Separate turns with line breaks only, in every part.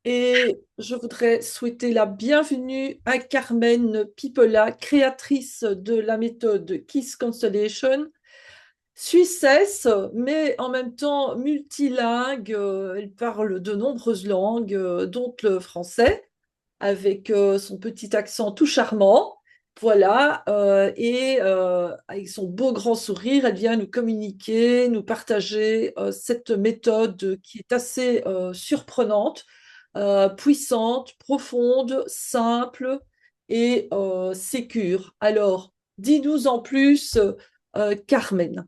et je voudrais souhaiter la bienvenue à Carmen Pipola, créatrice de la méthode KISS Constellation, suissesse, mais en même temps multilingue. Elle parle de nombreuses langues, dont le français, avec son petit accent tout charmant. Voilà, avec son beau grand sourire, elle vient nous communiquer, nous partager cette méthode qui est assez surprenante, puissante, profonde, simple et sécure. Alors, dis-nous en plus, Carmen.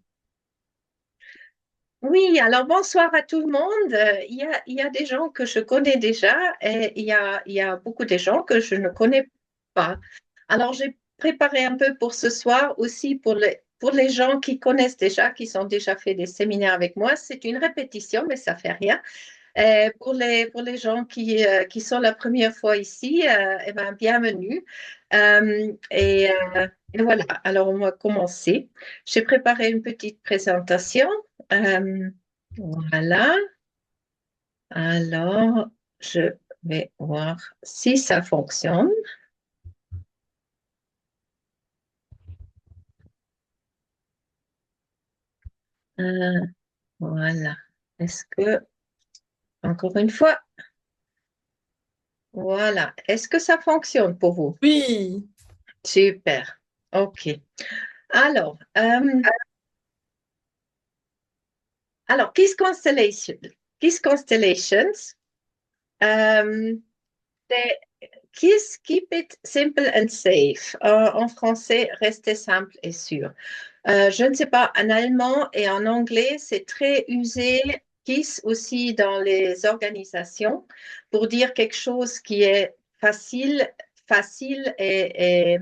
Oui, alors bonsoir à tout le monde. Il y a des gens que je connais déjà et il y a beaucoup de gens que je ne connais pas. Alors j'ai préparé un peu pour ce soir aussi pour les gens qui connaissent déjà, qui sont déjà fait des séminaires avec moi. C'est une répétition, mais ça fait rien. Pour les gens qui sont la première fois ici, eh ben, bienvenue. Et voilà, alors on va commencer. J'ai préparé une petite présentation. Euh, voilà, alors je vais voir si ça fonctionne. Euh, voilà, est-ce que, encore une fois, voilà, est-ce que ça fonctionne pour vous?
Oui,
Super, ok. Alors, Kiss Constellation, Kiss Constellations, euh, c'est Kiss Keep It Simple and Safe. En français, restez simple et sûr. Je ne sais pas, en allemand et en anglais, c'est très usé. Kiss aussi dans les organisations pour dire quelque chose qui est facile, facile et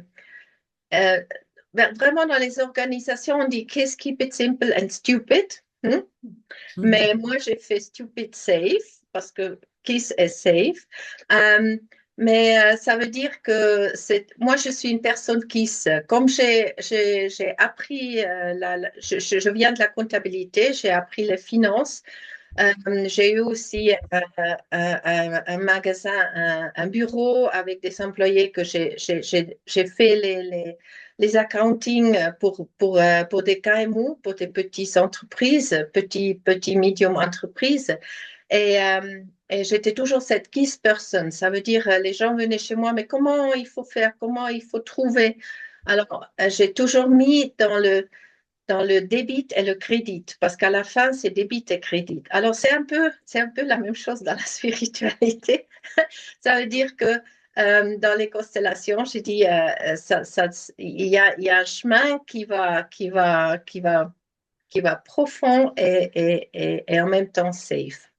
euh, vraiment dans les organisations, on dit Kiss Keep It Simple and Stupid. Hmm? Mais moi, j'ai fait Stupid Safe parce que Kiss est safe. Euh, mais ça veut dire que moi, je suis une personne Kiss. Comme j'ai appris, je viens de la comptabilité, j'ai appris les finances. J'ai eu aussi un magasin, un bureau avec des employés que j'ai fait les accounting pour des KMU, pour des petites entreprises, petits medium entreprises. Et j'étais toujours cette kiss person. Ça veut dire, les gens venaient chez moi, mais comment il faut faire, comment il faut trouver. Alors, j'ai toujours mis dans le débit et le crédit, parce qu'à la fin, c'est débit et crédit. Alors, c'est un peu la même chose dans la spiritualité. Ça veut dire que dans les constellations, j'ai dit, il y a un chemin qui va profond et en même temps safe.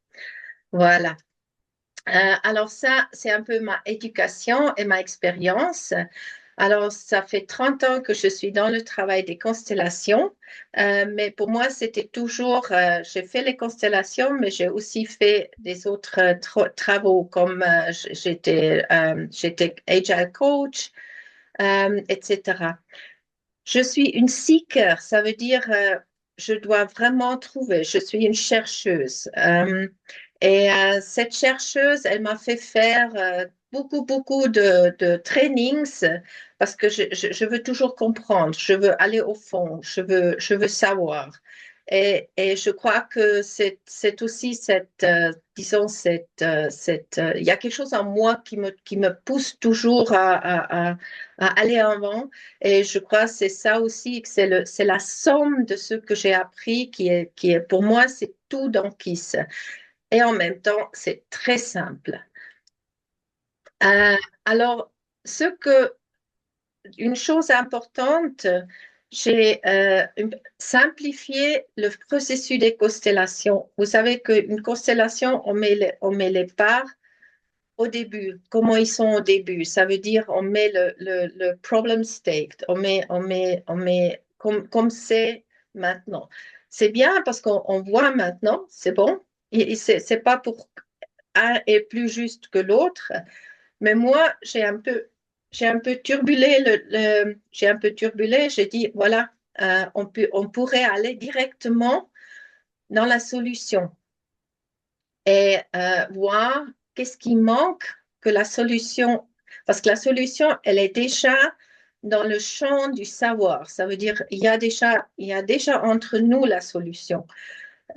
Voilà. Alors ça, c'est un peu ma éducation et ma expérience. Alors, ça fait 30 ans que je suis dans le travail des constellations, mais pour moi, c'était toujours, j'ai fait les constellations, mais j'ai aussi fait des autres travaux comme j'étais agile coach, etc. Je suis une seeker, ça veut dire je dois vraiment trouver, je suis une chercheuse. Et cette chercheuse, elle m'a fait faire beaucoup, beaucoup de trainings parce que je veux toujours comprendre, je veux aller au fond, je veux savoir. Et je crois que c'est aussi disons, il y a quelque chose en moi qui me pousse toujours à aller avant. Et je crois que c'est ça aussi, que c'est la somme de ce que j'ai appris qui est pour moi, c'est tout dans Kiss. Et en même temps, c'est très simple. Euh, alors, ce que, une chose importante, j'ai simplifié le processus des constellations. Vous savez qu'une constellation, on met les parts au début, comment ils sont au début. Ça veut dire on met le problem state, on met comme c'est maintenant. C'est bien parce qu'on voit maintenant, c'est bon. C'est pas pour un est plus juste que l'autre, mais moi j'ai un peu turbulé j'ai un peu turbulé. J'ai dit voilà, on pourrait aller directement dans la solution et voir. qu'est-ce qui manque que la solution, parce que la solution, elle est déjà dans le champ du savoir. Ça veut dire il y a déjà entre nous la solution.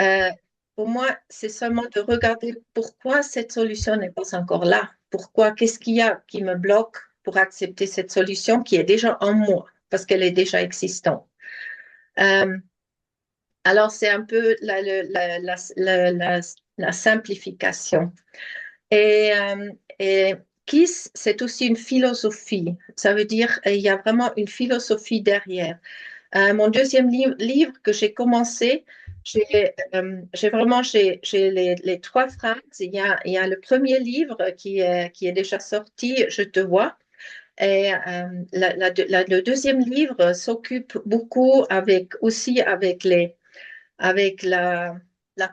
Euh, pour moi, c'est seulement de regarder pourquoi cette solution n'est pas encore là. Pourquoi, qu'est-ce qu'il y a qui me bloque pour accepter cette solution qui est déjà en moi, parce qu'elle est déjà existante. Euh, alors, c'est un peu la simplification. Et KISS, c'est aussi une philosophie. Ça veut dire il y a vraiment une philosophie derrière. Mon deuxième livre que j'ai commencé, j'ai les trois phrases. Il y a le premier livre qui est déjà sorti, Je te vois. Et le deuxième livre s'occupe beaucoup aussi avec la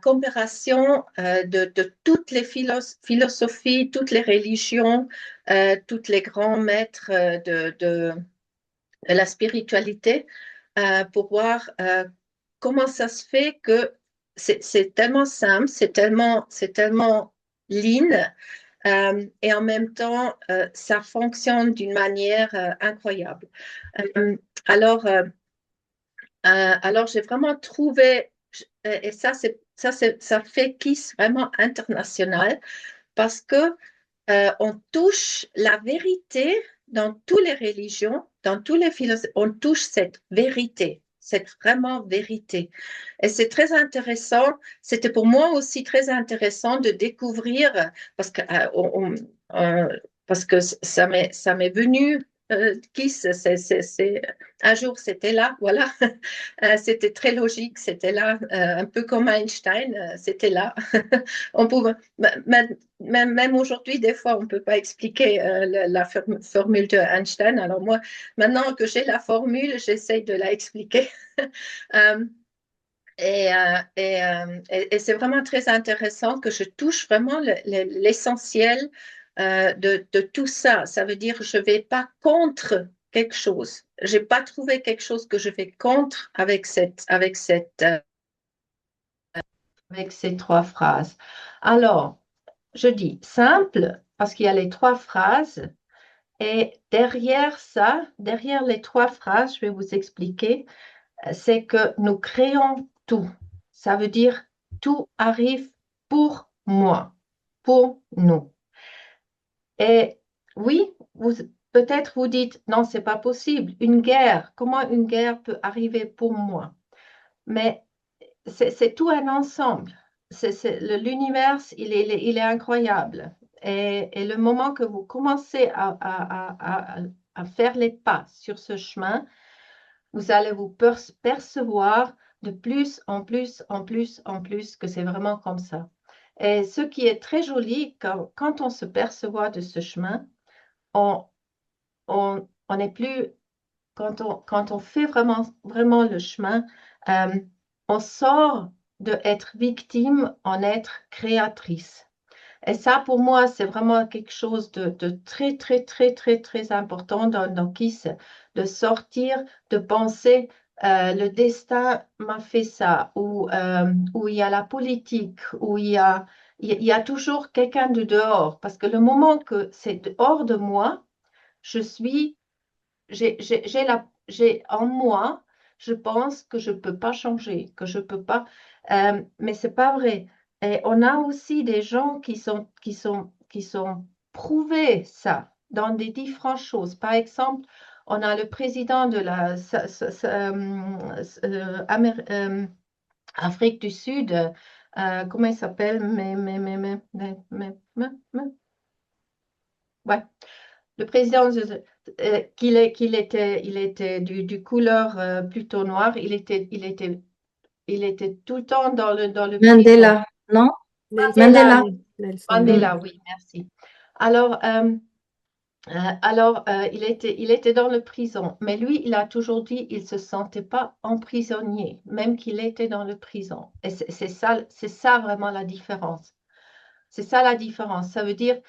comparaison de toutes les philosophies, toutes les religions, tous les grands maîtres de la spiritualité pour voir comment ça se fait que c'est tellement simple, c'est tellement lean et en même temps, ça fonctionne d'une manière incroyable. Euh, alors, euh, alors j'ai vraiment trouvé, et ça fait KISS vraiment international parce que on touche la vérité dans toutes les religions, dans tous les philosophes, on touche cette vérité, cette vraiment vérité. Et c'est très intéressant, c'était pour moi aussi très intéressant de découvrir, parce que, parce que ça m'est venu, Kiss, un jour c'était là, voilà, c'était très logique, c'était là, un peu comme Einstein, c'était là. On pouvait, même aujourd'hui, des fois, on ne peut pas expliquer la formule de Einstein. Alors moi, maintenant que j'ai la formule, j'essaie de la expliquer. Euh, et c'est vraiment très intéressant que je touche vraiment l'essentiel de tout ça. Ça veut dire je ne vais pas contre quelque chose. Je n'ai pas trouvé quelque chose que je vais contre avec ces trois phrases. Alors, je dis simple parce qu'il y a les trois phrases et derrière ça, derrière les trois phrases, je vais vous expliquer, c'est que nous créons tout. Ça veut dire tout arrive pour moi, pour nous. Et oui, peut-être vous dites, non, c'est pas possible. Une guerre, comment une guerre peut arriver pour moi? Mais c'est tout un ensemble. L'univers, il est incroyable. Et le moment que vous commencez à faire les pas sur ce chemin, vous allez vous percevoir de plus en plus, en plus, en plus que c'est vraiment comme ça. Et ce qui est très joli, quand on se perçoit de ce chemin, on, on n'est plus, quand on fait vraiment, vraiment le chemin, euh, on sort de être victime en être créatrice. Et ça, pour moi, c'est vraiment quelque chose de très, très, très, très, très important dans KISS, de sortir, de penser, le destin m'a fait ça, ou il y a la politique, ou il y a toujours quelqu'un de dehors. Parce que le moment que c'est hors de moi, je suis j'ai en moi, je pense que je ne peux pas changer, que je peux pas. Mais c'est pas vrai. Et on a aussi des gens qui sont prouvés ça dans des différentes choses. Par exemple, on a le président de la Afrique du Sud, comment il s'appelle? Ouais. Le président, il était du couleur plutôt noire. Il était tout le temps dans le prison.
Mandela, non?
Nelson,
Mandela.
Nelson.
Mandela, oui, merci. Alors, il était dans le prison, mais lui, il a toujours dit il ne se sentait pas emprisonné, même qu'il était dans le prison. Et c'est ça vraiment la différence. C'est ça la différence. Ça veut dire,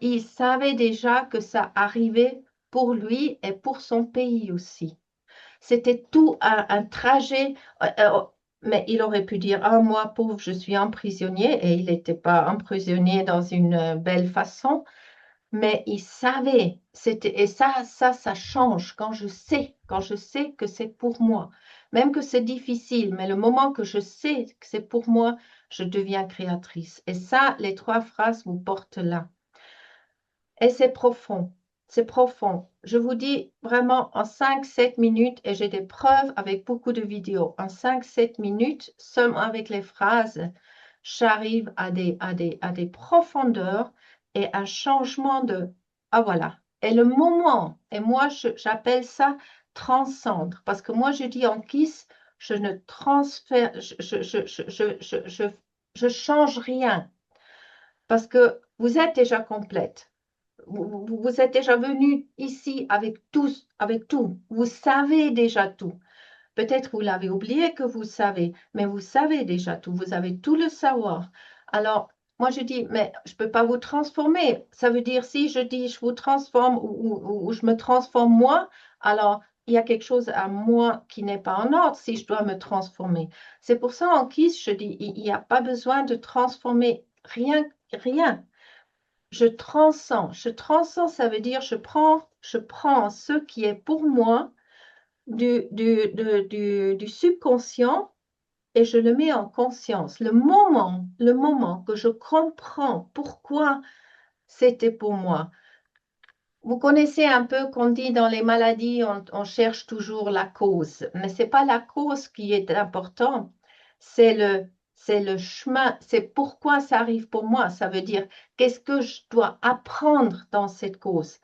il savait déjà que ça arrivait pour lui et pour son pays aussi. C'était tout un trajet. Mais il aurait pu dire, ah, moi, pauvre, je suis un prisonnier, et il n'était pas un prisonnier dans une belle façon, mais il savait. Et ça change quand je sais que c'est pour moi. Même que c'est difficile, mais le moment que je sais que c'est pour moi, je deviens créatrice. Et ça, les trois phrases vous portent là. Et c'est profond, c'est profond. Je vous dis vraiment en 5, 7 minutes, et j'ai des preuves avec beaucoup de vidéos, en 5, 7 minutes, seulement avec les phrases, j'arrive à des profondeurs et un changement de... Ah voilà. Et le moment, et moi j'appelle ça transcendre, parce que moi je dis en KISS, je ne transfère, je change rien, parce que vous êtes déjà complète. Vous êtes déjà venu ici avec tous, avec tout. Vous savez déjà tout. Peut-être vous l'avez oublié que vous savez, mais vous savez déjà tout. Vous avez tout le savoir. Alors, moi, je dis, mais je ne peux pas vous transformer. Ça veut dire, si je dis, je vous transforme ou je me transforme moi, alors il y a quelque chose à moi qui n'est pas en ordre si je dois me transformer. C'est pour ça, en KISS, je dis, il n'y a pas besoin de transformer rien, rien. Je transcends. Je transcends, ça veut dire je prends ce qui est pour moi du subconscient et je le mets en conscience. Le moment que je comprends pourquoi c'était pour moi. Vous connaissez un peu qu'on dit dans les maladies, on cherche toujours la cause, mais ce n'est pas la cause qui est important, c'est c'est le chemin, c'est pourquoi ça arrive pour moi. Ça veut dire qu'est-ce que je dois apprendre dans cette cause?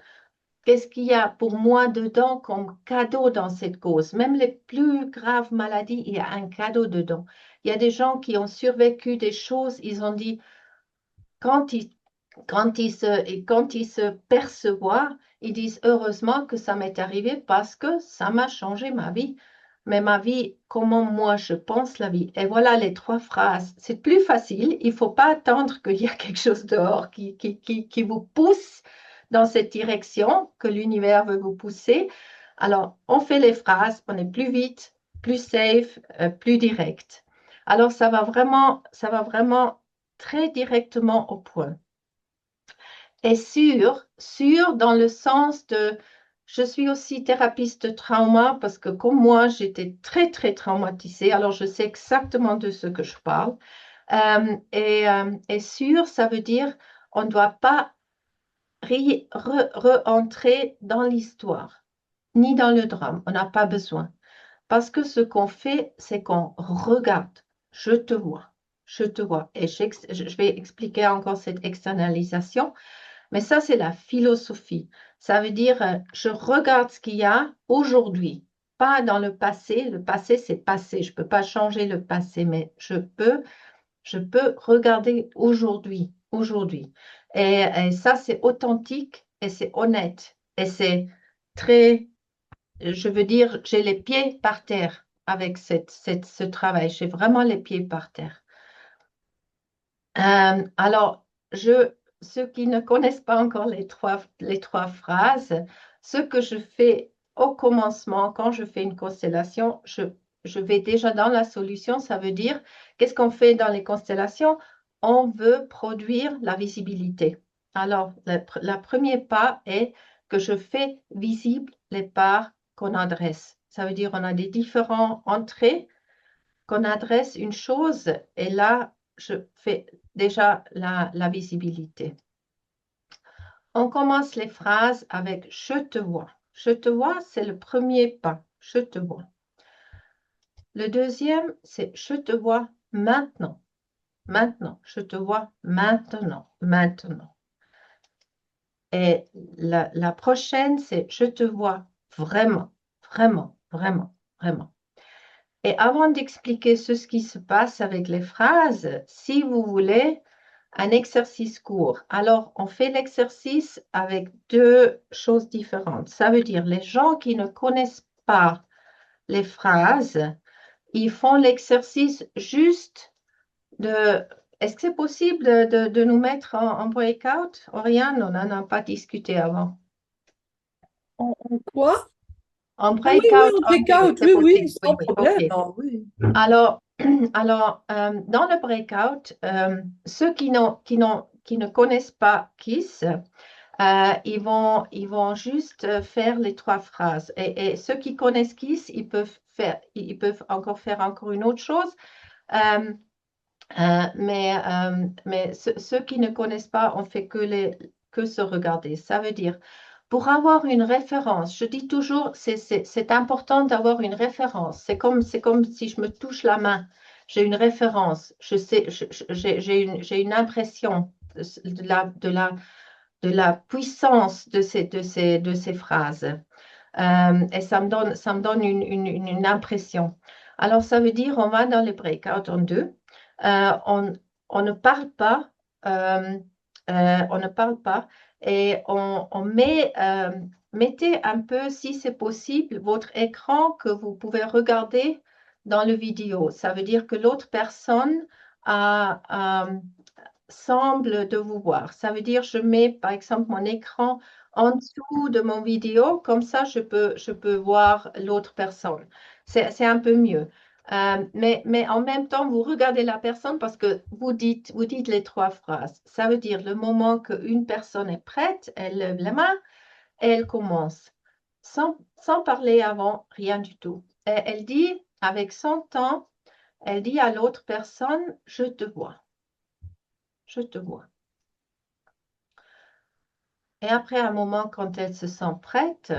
Qu'est-ce qu'il y a pour moi dedans comme cadeau dans cette cause? Même les plus graves maladies, il y a un cadeau dedans. Il y a des gens qui ont survécu des choses, ils ont dit, quand ils, quand ils se perçoivent, ils disent heureusement que ça m'est arrivé parce que ça m'a changé ma vie. Mais ma vie, comment moi je pense la vie. Et voilà les trois phrases. C'est plus facile. Il ne faut pas attendre qu'il y a quelque chose dehors qui vous pousse dans cette direction, que l'univers veut vous pousser. Alors, on fait les phrases, on est plus vite, plus safe, plus direct. Alors, ça va vraiment très directement au point. Et sûr dans le sens de, je suis aussi thérapeute de trauma parce que comme moi, j'étais très, très traumatisée, alors je sais exactement de ce que je parle. Et sûr, ça veut dire on ne doit pas re-entrer dans l'histoire, ni dans le drame, on n'a pas besoin. Parce que ce qu'on fait, c'est qu'on regarde. Je te vois, je te vois. Et je vais expliquer encore cette externalisation. Mais ça, c'est la philosophie. Ça veut dire, je regarde ce qu'il y a aujourd'hui, pas dans le passé. Le passé, c'est passé. Je ne peux pas changer le passé, mais je peux regarder aujourd'hui, aujourd'hui. Et ça, c'est authentique et c'est honnête. Et c'est très, je veux dire, j'ai les pieds par terre avec ce travail. J'ai vraiment les pieds par terre. Alors, ceux qui ne connaissent pas encore les trois phrases, ce que je fais au commencement, quand je fais une constellation, je vais déjà dans la solution. Ça veut dire, qu'est-ce qu'on fait dans les constellations? On veut produire la visibilité. Alors, le premier pas est que je fais visible les parts qu'on adresse. Ça veut dire, on a des différentes entrées qu'on adresse une chose et là, je fais déjà la visibilité. On commence les phrases avec je te vois. Je te vois, c'est le premier pas. Je te vois. Le deuxième, c'est je te vois maintenant. Maintenant. Je te vois maintenant. Maintenant. Et la prochaine, c'est je te vois vraiment. Vraiment. Vraiment. Vraiment. Et avant d'expliquer ce qui se passe avec les phrases, si vous voulez un exercice court, alors on fait l'exercice avec deux choses différentes. Ça veut dire les gens qui ne connaissent pas les phrases, ils font l'exercice juste de... Est-ce que c'est possible de nous mettre en breakout? Oriane, on n'en a pas discuté avant.
En quoi?
En
Ah oui, oui,
breakout
en
anglais,
breakout,
c'est
oui, oui,
possible. Oui,
sans
oui,
problème.
OK.
Ah oui.
Alors, Alors, dans le breakout, ceux qui ne connaissent pas KISS, ils vont juste faire les trois phrases. Et ceux qui connaissent KISS, ils peuvent encore faire encore une autre chose. Euh, mais ceux qui ne connaissent pas, on fait que se regarder. Ça veut dire, pour avoir une référence, je dis toujours, c'est important d'avoir une référence. C'est comme si je me touche la main. J'ai une référence. Je sais, j'ai une impression de la puissance de ces phrases. Et ça me donne une impression. Alors, ça veut dire, on va dans les breakouts en deux. Euh, on, on ne parle pas, euh, on ne parle pas et on met, mettez un peu, si c'est possible, votre écran que vous pouvez regarder dans le vidéo. Ça veut dire que l'autre personne semble de vous voir. Ça veut dire, je mets par exemple mon écran en dessous de mon vidéo, comme ça je peux voir l'autre personne. C'est un peu mieux. Mais en même temps, vous regardez la personne parce que vous dites les trois phrases. Ça veut dire le moment qu'une personne est prête, elle lève la main et elle commence. Sans parler avant, rien du tout. Et elle dit, avec son temps, elle dit à l'autre personne, je te vois, je te vois. Et après un moment, quand elle se sent prête,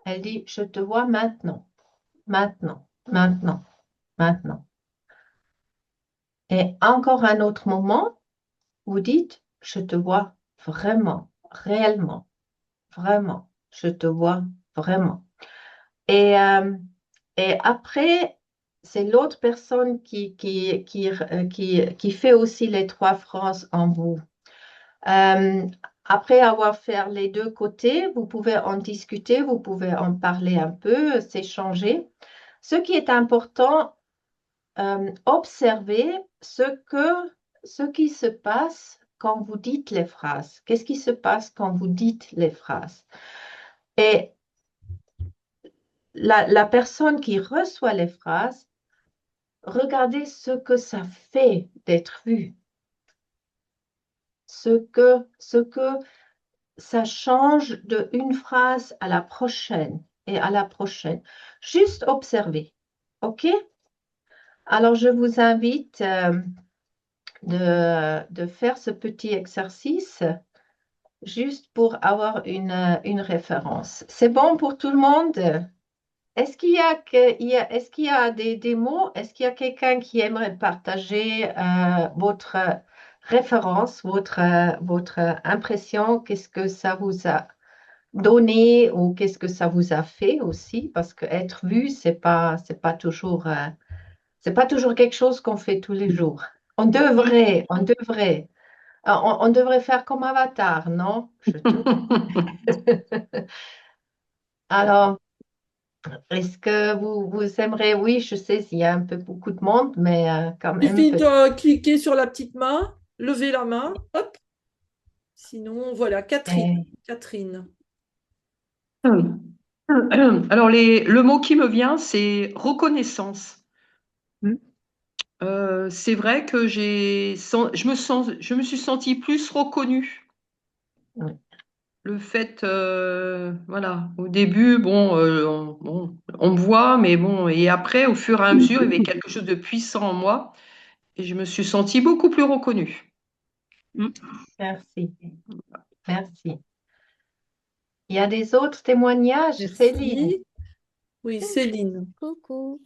elle dit, je te vois maintenant, maintenant, maintenant, maintenant. Et encore un autre moment, vous dites, je te vois vraiment, réellement, vraiment, je te vois vraiment. Et, euh, et après, c'est l'autre personne qui fait aussi les trois phrases en vous. Euh, Après avoir fait les deux côtés, vous pouvez en discuter, vous pouvez en parler un peu, s'échanger. Ce qui est important, observer ce qui se passe quand vous dites les phrases. Qu'est-ce qui se passe quand vous dites les phrases? Et la personne qui reçoit les phrases, regardez ce que ça fait d'être vu, ce que ça change de une phrase à la prochaine et à la prochaine. Juste observer. OK? Alors, je vous invite de faire ce petit exercice juste pour avoir une référence. C'est bon pour tout le monde? Est-ce qu'il y a des mots? Est-ce qu'il y a quelqu'un qui aimerait partager votre référence, votre impression? Qu'est-ce que ça vous a donné ou qu'est-ce que ça vous a fait aussi? Parce que être vu, c'est pas toujours quelque chose qu'on fait tous les jours. On devrait faire comme Avatar, non? Je te vois. Alors, est-ce que vous aimeriez, oui, je sais, il y a un peu beaucoup de monde, mais quand
Il
même
suffit
peut-être.
de cliquer sur la petite main, lever la main, hop. Sinon, voilà, Catherine. Catherine.
Alors, le mot qui me vient, c'est reconnaissance. C'est vrai que je me suis sentie plus reconnue.
Oui.
Le fait, voilà, au début, bon, on me voit, mais bon, et après, au fur et à mesure, il y avait quelque chose de puissant en moi, et je me suis sentie beaucoup plus reconnue.
Merci, merci. Il y a des autres témoignages, Céline?
Merci. Oui, Céline.
Coucou.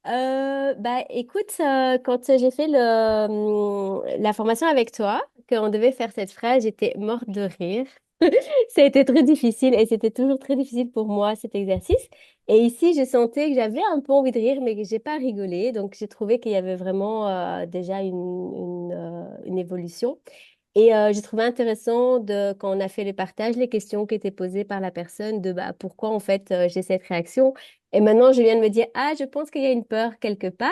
Bah écoute, quand j'ai fait la formation avec toi, qu'on devait faire cette phrase, j'étais morte de rire. Ça a été très difficile et c'était toujours très difficile pour moi cet exercice. Et ici, je sentais que j'avais un peu envie de rire, mais que j'ai pas rigolé. Donc j'ai trouvé qu'il y avait vraiment déjà une évolution. Et j'ai trouvé intéressant quand on a fait le partage, les questions qui étaient posées par la personne de bah, pourquoi en fait j'ai cette réaction. Et maintenant, je viens de me dire, ah, je pense qu'il y a une peur quelque part.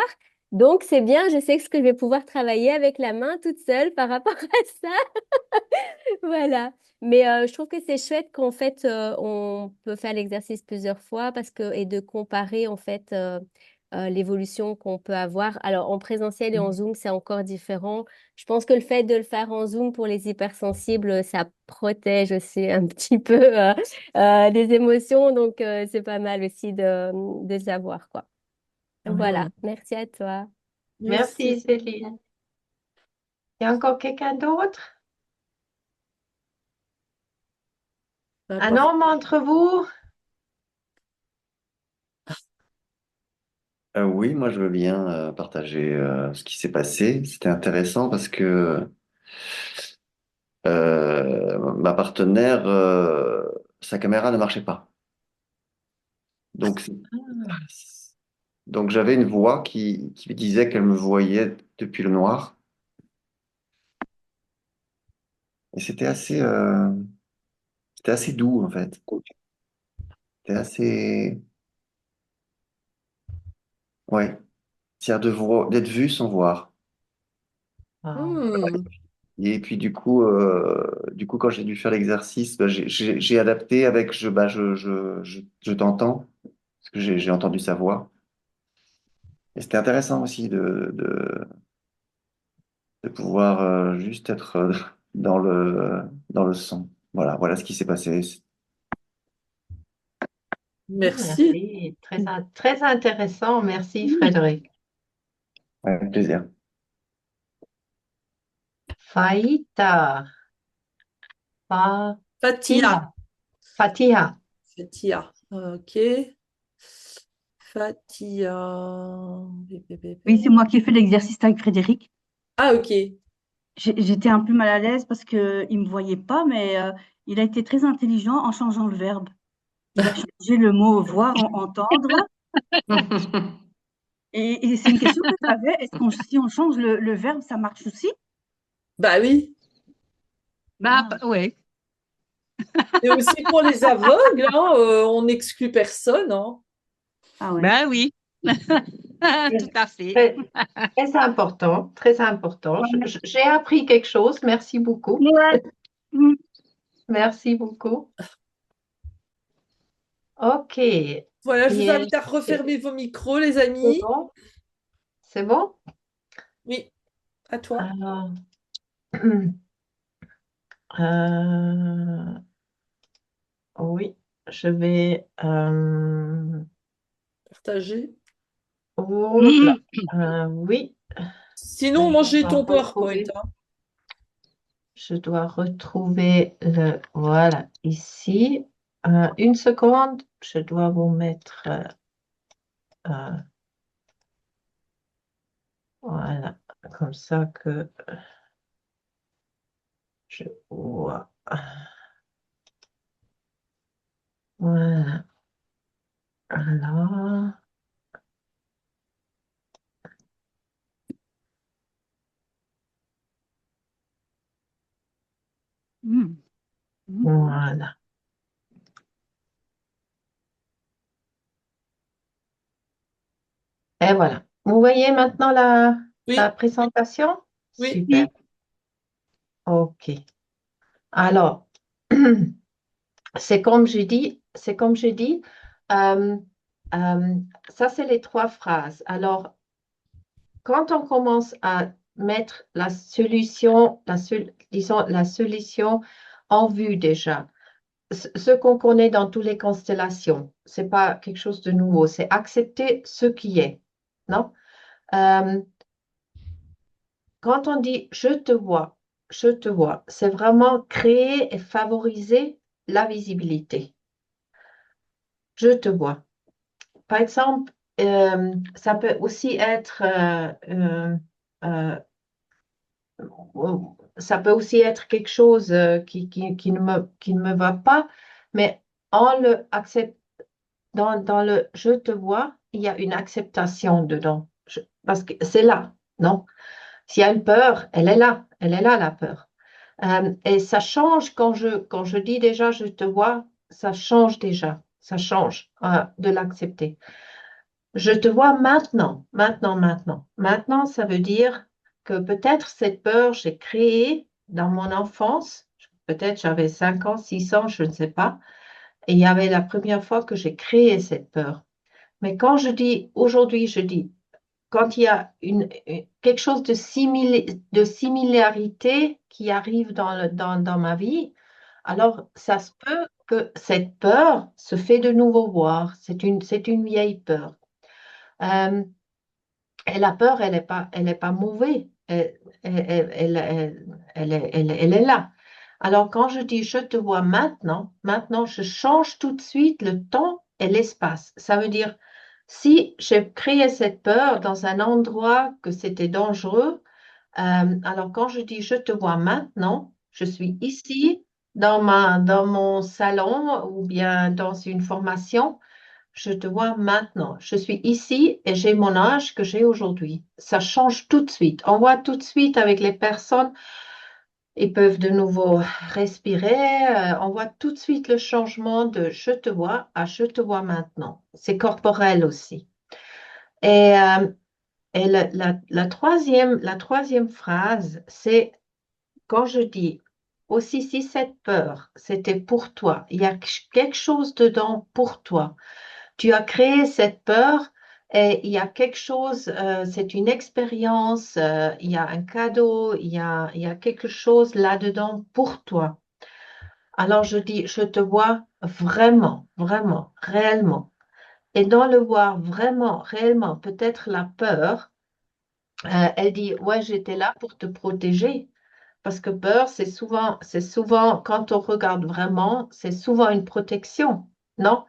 Donc, c'est bien, je sais ce que je vais pouvoir travailler avec la main toute seule par rapport à ça. Voilà. Mais je trouve que c'est chouette qu'en fait, on peut faire l'exercice plusieurs fois parce que, et de comparer en fait l'évolution qu'on peut avoir. Alors, en présentiel et en Zoom, c'est encore différent. Je pense que le fait de le faire en Zoom pour les hypersensibles, ça protège aussi un petit peu des émotions. Donc, c'est pas mal aussi de le savoir, quoi. Voilà,
Mhm.
merci à toi.
Merci,
Merci.
Céline. Il y a encore quelqu'un d'autre?
Ben,
Un homme entre vous?
Oui, moi je veux bien partager ce qui s'est passé. C'était intéressant parce que ma partenaire, sa caméra ne marchait pas. Donc, donc j'avais une voix qui me disait qu'elle me voyait depuis le noir. Et c'était assez doux en fait. C'était assez, ouais, c'est-à-dire d'être vu sans voir.
Ah,
Hmm.
Et puis du coup, quand j'ai dû faire l'exercice, bah, j'ai adapté avec je t'entends parce que j'ai entendu sa voix. Et c'était intéressant aussi de pouvoir juste être dans le son. Voilà ce qui s'est passé.
Merci.
merci. Très intéressant. Merci, Frédéric.
Ouais, avec plaisir.
Faïta.
Fatia.
Fatiha. Fatiha.
Fatia. Ok. Fatia.
Oui, c'est moi qui ai fait l'exercice avec Frédéric.
Ah, ok.
J'étais un peu mal à l'aise parce qu'il ne me voyait pas, mais il a été très intelligent en changeant le verbe. Il a changé le mot voir en entendre. Et c'est une question que j'avais. Si on change le verbe, ça marche aussi?
Bah oui.
Ah,
Ouais.
Et aussi pour les aveugles, hein, on n'exclut personne, hein.
ah ouais.
Ben oui, tout à fait.
Très, très important. Très important. J'ai appris quelque chose. Merci beaucoup.
Ouais. Mm.
Merci beaucoup. OK. Et
Voilà, je vous invite à
c'est
refermer vos micros, les amis.
bon? C'est bon?
Oui, à toi.
Alors, euh, oui, je vais.
Partagez.
Oh là. Oui,
Sinon,
je
mangez
dois
ton PowerPoint,
retrouver.
hein.
Je dois retrouver le. Voilà, ici. Une seconde. Je dois vous mettre. Euh, voilà, comme ça que je vois. Voilà. Alors,
Mm. Mm.
voilà. Et voilà. Vous voyez maintenant la
Oui,
présentation?
oui.
Super. OK. Alors, c'est comme j'ai dit, euh, euh, ça c'est les trois phrases. Alors, quand on commence à mettre la solution, disons la solution en vue déjà, ce qu'on connaît dans toutes les constellations, c'est pas quelque chose de nouveau, c'est accepter ce qui est, non? Euh, Quand on dit je te vois, c'est vraiment créer et favoriser la visibilité. Je te vois. Par exemple, ça peut aussi être, euh, ça peut aussi être quelque chose qui ne me va pas, mais en le accept, dans le je te vois, il y a une acceptation dedans. Parce que c'est là, non? S'il y a une peur, elle est là la peur. Et ça change quand je dis déjà je te vois, ça change déjà, ça change de l'accepter. Je te vois maintenant, maintenant, maintenant. Maintenant, ça veut dire que peut-être cette peur, j'ai créé dans mon enfance, peut-être j'avais 5 ans, 6 ans, je ne sais pas, et il y avait la première fois que j'ai créé cette peur. Mais quand je dis aujourd'hui, je dis quand il y a quelque chose de similarité qui arrive dans ma vie, alors ça se peut que cette peur se fait de nouveau voir. C'est une vieille peur. Euh, et la peur, elle est pas mauvaise. Elle est là. Alors, quand je dis je te vois maintenant, je change tout de suite le temps et l'espace. Ça veut dire, si j'ai créé cette peur dans un endroit que c'était dangereux, alors quand je dis je te vois maintenant, je suis ici dans mon salon ou bien dans une formation. Je te vois maintenant. Je suis ici et j'ai mon âge que j'ai aujourd'hui. Ça change tout de suite. On voit tout de suite avec les personnes, ils peuvent de nouveau respirer. On voit tout de suite le changement de je te vois à je te vois maintenant. C'est corporel aussi. Et, la troisième phrase, c'est quand je dis aussi si cette peur, c'était pour toi, il y a quelque chose dedans pour toi. Tu as créé cette peur et il y a quelque chose, c'est une expérience, il y a un cadeau, il y a quelque chose là-dedans pour toi. Alors je dis, je te vois vraiment, vraiment, réellement. Et dans le voir vraiment, réellement, peut-être la peur, elle dit, ouais, j'étais là pour te protéger. Parce que peur, c'est souvent, quand on regarde vraiment, c'est souvent une protection. Non,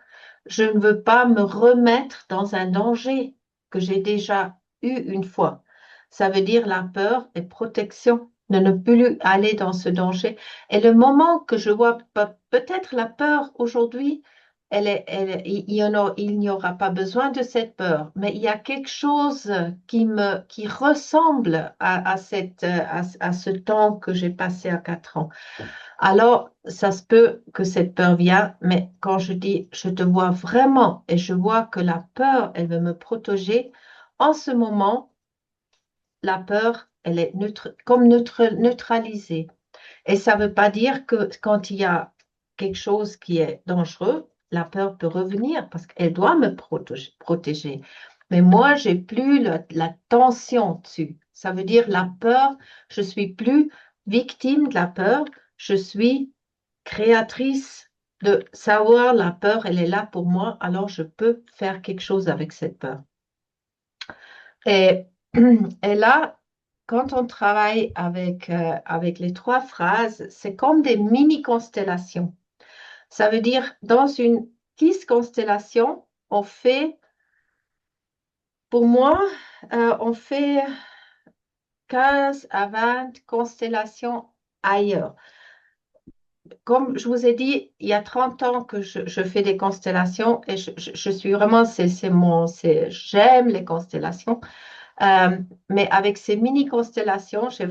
je ne veux pas me remettre dans un danger que j'ai déjà eu une fois. Ça veut dire la peur et protection, de ne plus aller dans ce danger. Et le moment que je vois peut-être la peur aujourd'hui, il n'y aura pas besoin de cette peur, mais il y a quelque chose qui ressemble à ce temps que j'ai passé à 4 ans. Alors, ça se peut que cette peur vienne, mais quand je dis je te vois vraiment et je vois que la peur, elle veut me protéger, en ce moment, la peur, elle est neutralisée. Et ça ne veut pas dire que quand il y a quelque chose qui est dangereux, la peur peut revenir parce qu'elle doit me protéger. Mais moi, j'ai plus la tension dessus. Ça veut dire la peur, je suis plus victime de la peur, je suis créatrice de savoir la peur, elle est là pour moi, alors je peux faire quelque chose avec cette peur. Et, et là, quand on travaille avec les 3 phrases, c'est comme des mini-constellations. Ça veut dire, dans une 10 constellations, pour moi, on fait 15 à 20 constellations ailleurs. Comme je vous ai dit, il y a 30 ans que je fais des constellations et je suis vraiment, j'aime les constellations. Mais avec ces mini-constellations, je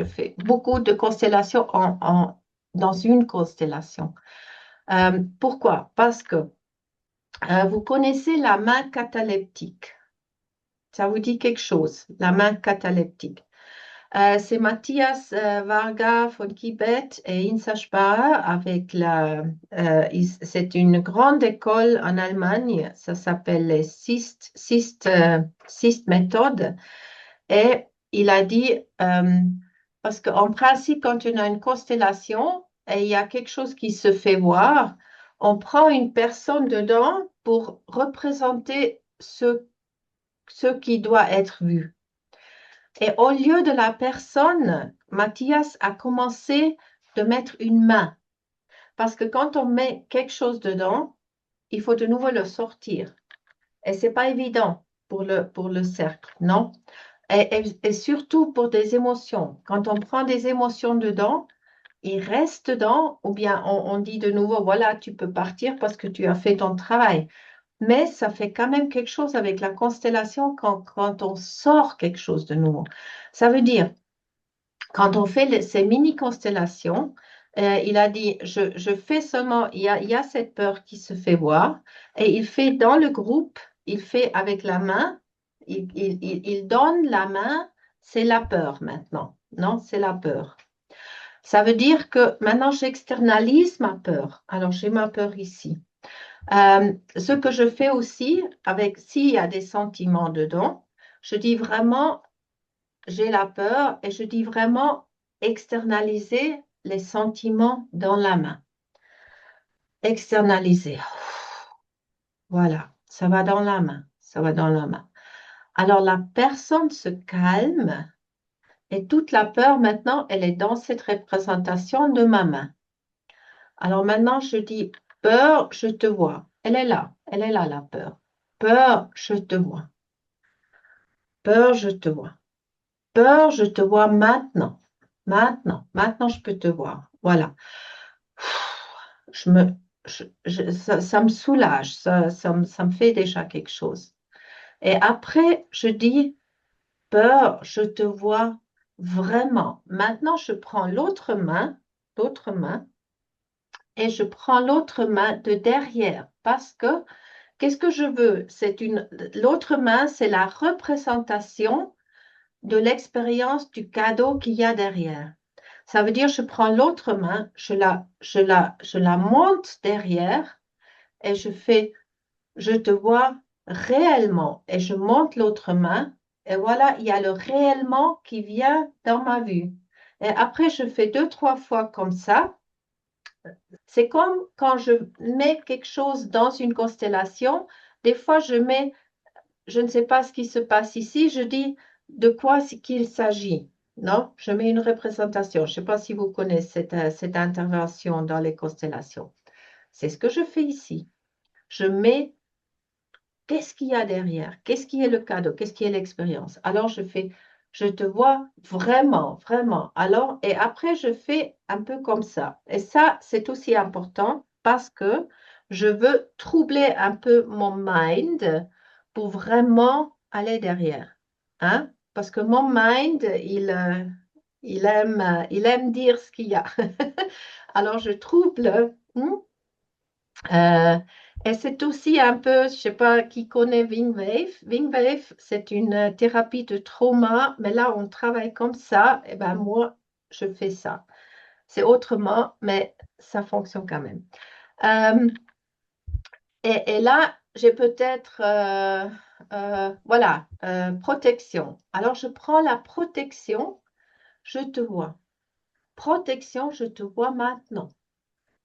fais beaucoup de constellations dans une constellation. Pourquoi? Parce que vous connaissez la main cataleptique. Ça vous dit quelque chose, la main cataleptique. C'est Matthias Varga von Kibet et Insa Sparer c'est une grande école en Allemagne, ça s'appelle les Syst méthode. Et il a dit, parce qu'en principe, quand on a une constellation et il y a quelque chose qui se fait voir, on prend une personne dedans pour représenter ce qui doit être vu. Et au lieu de la personne, Matthias a commencé de mettre une main. Parce que quand on met quelque chose dedans, il faut de nouveau le sortir. Et ce n'est pas évident pour le cercle, non? Et surtout pour des émotions. Quand on prend des émotions dedans, il reste dedans, ou bien on dit de nouveau, voilà, tu peux partir parce que tu as fait ton travail. Mais ça fait quand même quelque chose avec la constellation quand on sort quelque chose de nouveau. Ça veut dire, quand on fait ces mini-constellations, il a dit, je fais seulement, il y a cette peur qui se fait voir, et il fait dans le groupe, il fait avec la main, il donne la main, c'est la peur maintenant, non, c'est la peur. Ça veut dire que maintenant j'externalise ma peur. Alors j'ai ma peur ici. Ce que je fais aussi, s'il y a des sentiments dedans, je dis vraiment, j'ai la peur et je dis vraiment externaliser les sentiments dans la main. Externaliser. Voilà, ça va dans la main, ça va dans la main. Alors la personne se calme et toute la peur maintenant, elle est dans cette représentation de ma main. Alors maintenant, je dis peur, je te vois. Elle est là la peur. Peur, je te vois. Peur, je te vois. Peur, je te vois maintenant. Maintenant, je peux te voir. Voilà. Je me, ça me soulage, ça me fait déjà quelque chose. Et après, je dis, peur, je te vois vraiment. Maintenant, je prends l'autre main, et je prends l'autre main de derrière parce que qu'est-ce que je veux? L'autre main, c'est la représentation de l'expérience du cadeau qu'il y a derrière. Ça veut dire, je prends l'autre main, je la monte derrière et je te vois réellement et je monte l'autre main et voilà, il y a le réellement qui vient dans ma vue. Et après, je fais 2, 3 fois comme ça. C'est comme quand je mets quelque chose dans une constellation. Des fois, je ne sais pas ce qui se passe ici, je dis de quoi qu'il s'agit. Non, je mets une représentation. Je ne sais pas si vous connaissez cette intervention dans les constellations. C'est ce que je fais ici. Je mets qu'est-ce qu'il y a derrière, qu'est-ce qui est le cadeau, qu'est-ce qui est l'expérience. Alors je te vois vraiment, vraiment. Alors, et après, je fais un peu comme ça. Et ça, c'est aussi important parce que je veux troubler un peu mon mind pour vraiment aller derrière. Hein? Parce que mon mind, il aime dire ce qu'il y a. Alors, je trouble. Et c'est aussi un peu, je ne sais pas qui connaît Wingwave. Wingwave, c'est une thérapie de trauma, mais là, on travaille comme ça. Et ben moi, je fais ça. C'est autrement, mais ça fonctionne quand même. Et là, j'ai peut-être, voilà, protection. Alors, je prends la protection, je te vois. Protection, je te vois maintenant.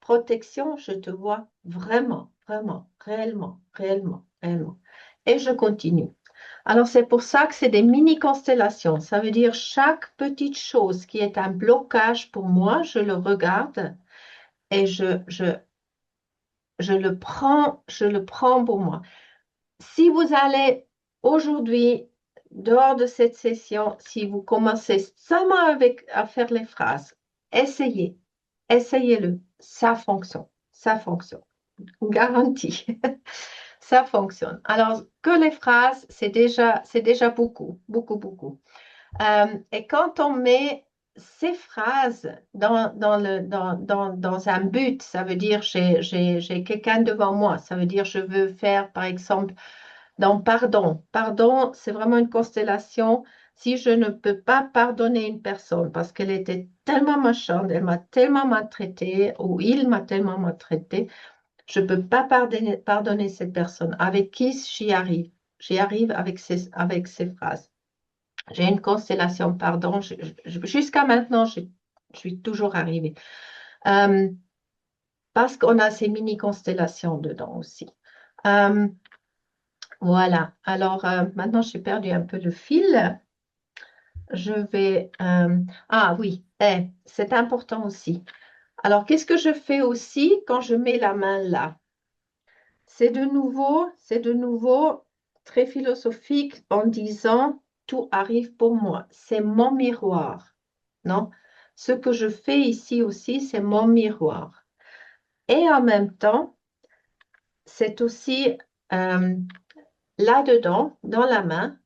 Protection, je te vois vraiment, vraiment, réellement, réellement, réellement. Et je continue. Alors, c'est pour ça que c'est des mini-constellations. Ça veut dire chaque petite chose qui est un blocage pour moi, je le regarde et je le prends pour moi. Si vous allez aujourd'hui, dehors de cette session, si vous commencez seulement à faire les phrases, essayez, essayez-le, ça fonctionne, ça fonctionne, garantie, ça fonctionne. Alors que les phrases, c'est déjà beaucoup, beaucoup, beaucoup. Et quand on met ces phrases dans un but, ça veut dire j'ai quelqu'un devant moi, ça veut dire je veux faire par exemple dans pardon. Pardon, c'est vraiment une constellation. Si je ne peux pas pardonner une personne parce qu'elle était tellement méchante, elle m'a tellement maltraité ou il m'a tellement maltraité, je ne peux pas pardonner cette personne. Avec qui j'y arrive? J'y arrive avec ces phrases. J'ai une constellation, pardon. Jusqu'à maintenant, je suis toujours arrivée. Parce qu'on a ces mini-constellations dedans aussi. Voilà. Alors, maintenant, j'ai perdu un peu le fil. Je vais... Ah oui, c'est important aussi. Alors, qu'est-ce que je fais aussi quand je mets la main là? C'est de nouveau très philosophique en disant tout arrive pour moi. C'est mon miroir, non? Ce que je fais ici aussi, c'est mon miroir. Et en même temps, c'est aussi là-dedans, dans la main.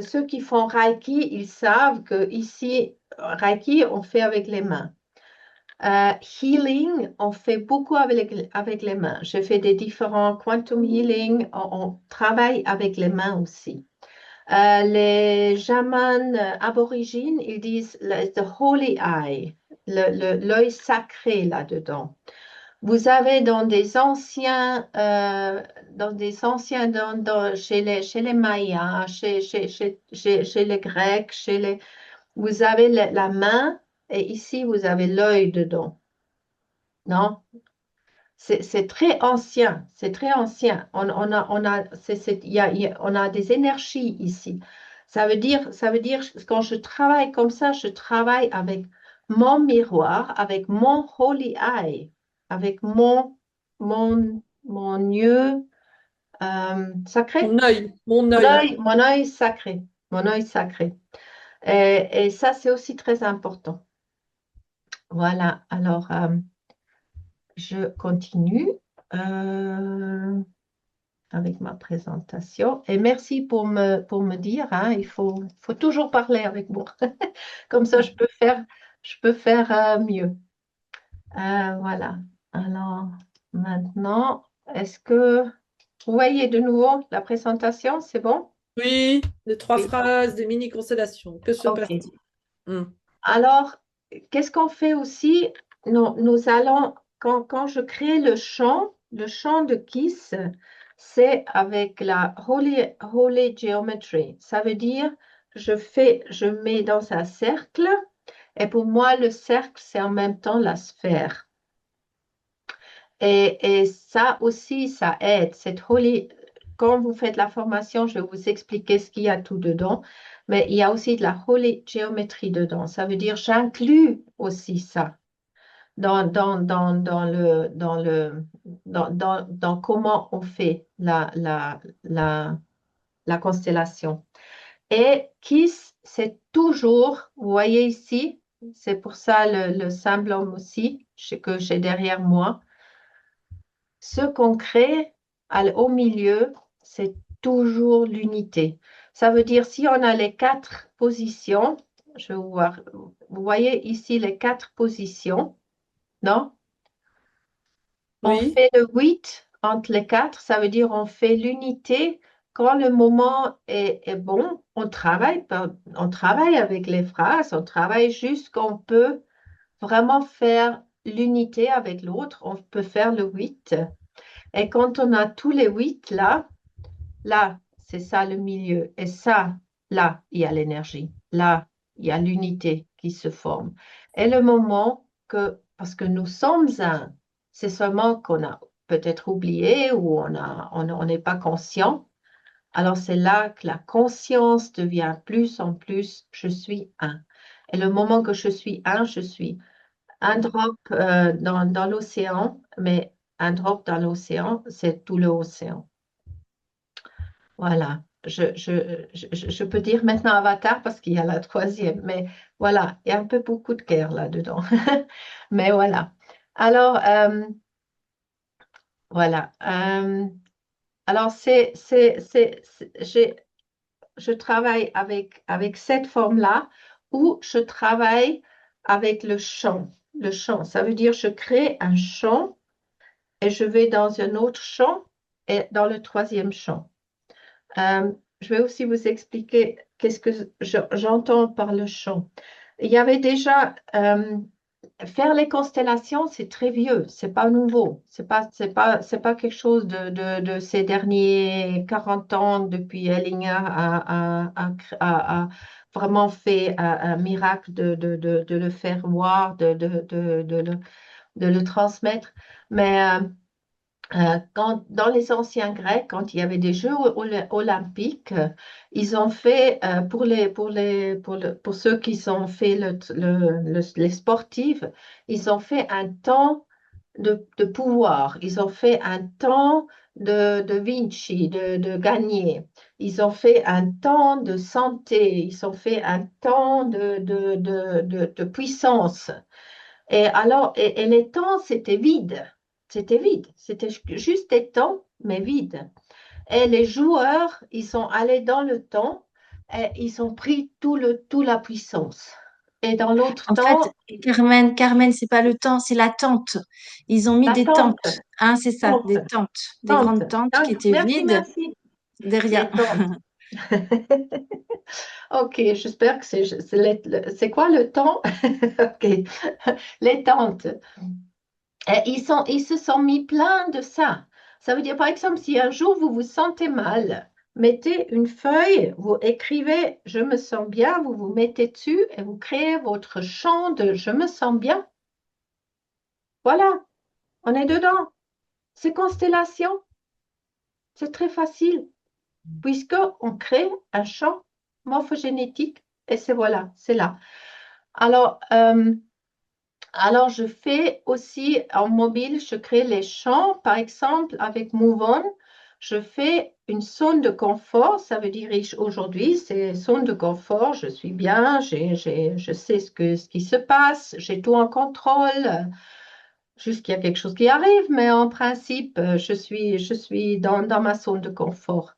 Ceux qui font Reiki, ils savent que ici, Reiki, on fait avec les mains. Healing, on fait beaucoup avec les mains. Je fais des différents quantum healing, on travaille avec les mains aussi. Les chamans aborigines, ils disent the holy eye, l'œil sacré là-dedans. Vous avez chez les Mayas, chez les Grecs, vous avez la main et ici vous avez l'œil dedans. Non? C'est très ancien, c'est très ancien. On a des énergies ici. Ça veut dire, quand je travaille comme ça, je travaille avec mon miroir, avec mon holy eye, avec mon yeux sacré,
Mon œil, mon œil.
mon œil sacré, mon œil sacré. Et ça, c'est aussi très important. Voilà, alors je continue. Avec ma présentation. Et merci pour me dire, hein, il faut toujours parler avec moi. Comme ça, je peux faire mieux. Voilà. Alors, maintenant, est-ce que vous voyez de nouveau la présentation? C'est bon?
Oui, les 3
Oui.
phrases, des mini-constellations. Que se
OK.
passe-t-il? Hmm.
Alors, qu'est-ce qu'on fait aussi? Nous allons, quand je crée le champ de Kiss, c'est avec la Holy Geometry. Ça veut dire, je mets dans un cercle, et pour moi, le cercle, c'est en même temps la sphère. Et ça aussi, ça aide. Quand vous faites la formation, je vais vous expliquer ce qu'il y a tout dedans. Mais il y a aussi de la holy géométrie dedans. Ça veut dire j'inclus aussi ça dans comment on fait la constellation. Et KISS, c'est toujours, vous voyez ici, c'est pour ça le symbole aussi que j'ai derrière moi. Ce qu'on crée au milieu, c'est toujours l'unité. Ça veut dire si on a les 4 positions, je vais voir, vous voyez ici les 4 positions, non? On
Oui,
fait le 8 entre les 4, ça veut dire on fait l'unité. Quand le moment est bon, on travaille avec les phrases, on travaille juste qu'on peut vraiment faire l'unité avec l'autre, on peut faire le 8. Et quand on a tous les 8 là, c'est ça le milieu. Et ça, là, il y a l'énergie. Là, il y a l'unité qui se forme. Et le moment parce que nous sommes un, c'est seulement qu'on a peut-être oublié ou on n'est pas conscient. Alors c'est là que la conscience devient plus en plus, je suis un. Et le moment que je suis un drop dans l'océan, mais un drop dans l'océan, c'est tout l'océan. Voilà. Je peux dire maintenant Avatar parce qu'il y a la troisième, mais voilà, il y a un peu beaucoup de guerre là-dedans. Mais voilà. Alors, voilà. Alors, je travaille avec cette forme-là où je travaille avec le champ. Le champ, ça veut dire je crée un champ et je vais dans un autre champ et dans le troisième champ. Je vais aussi vous expliquer qu'est-ce que j'entends par le champ. Il y avait déjà faire les constellations, c'est très vieux, c'est pas nouveau, c'est pas quelque chose de ces derniers 40 ans depuis Hellinger a vraiment fait un miracle de le faire voir, de le transmettre. Mais dans les anciens Grecs, quand il y avait des Jeux olympiques, ils ont fait, pour ceux qui ont fait les sportifs, ils ont fait un temps de pouvoir, ils ont fait un temps de Vinci, de gagner, ils ont fait un temps de santé, ils ont fait un temps de puissance. Et alors, et les temps, c'était vide. C'était vide. C'était juste des temps, mais vide. Et les joueurs, ils sont allés dans le temps et ils ont pris tout la puissance. Et dans l'autre
En fait,
temps,
Carmen, c'est pas le temps, c'est la tente. Ils ont mis
la
des
tente,
tentes, hein, c'est ça,
tente,
des tentes, des
tente.
grandes tentes qui
Ah,
étaient
merci,
vides
merci.
derrière.
Les tentes. Ok, j'espère que c'est quoi le temps? Ok, les tentes. Ils se sont mis plein de ça. Ça veut dire, par exemple, si un jour vous vous sentez mal, mettez une feuille, vous écrivez je me sens bien, vous vous mettez dessus et vous créez votre chant de je me sens bien. Voilà, on est dedans. C'est constellation, c'est très facile, puisque on crée un champ morphogénétique et c'est voilà, c'est là. Alors, je fais aussi en mobile, je crée les champs, par exemple, avec Move On, je fais une zone de confort, ça veut dire aujourd'hui, c'est zone de confort, je suis bien, je sais ce qui se passe, j'ai tout en contrôle, juste qu'il y a quelque chose qui arrive, mais en principe, je suis dans ma zone de confort.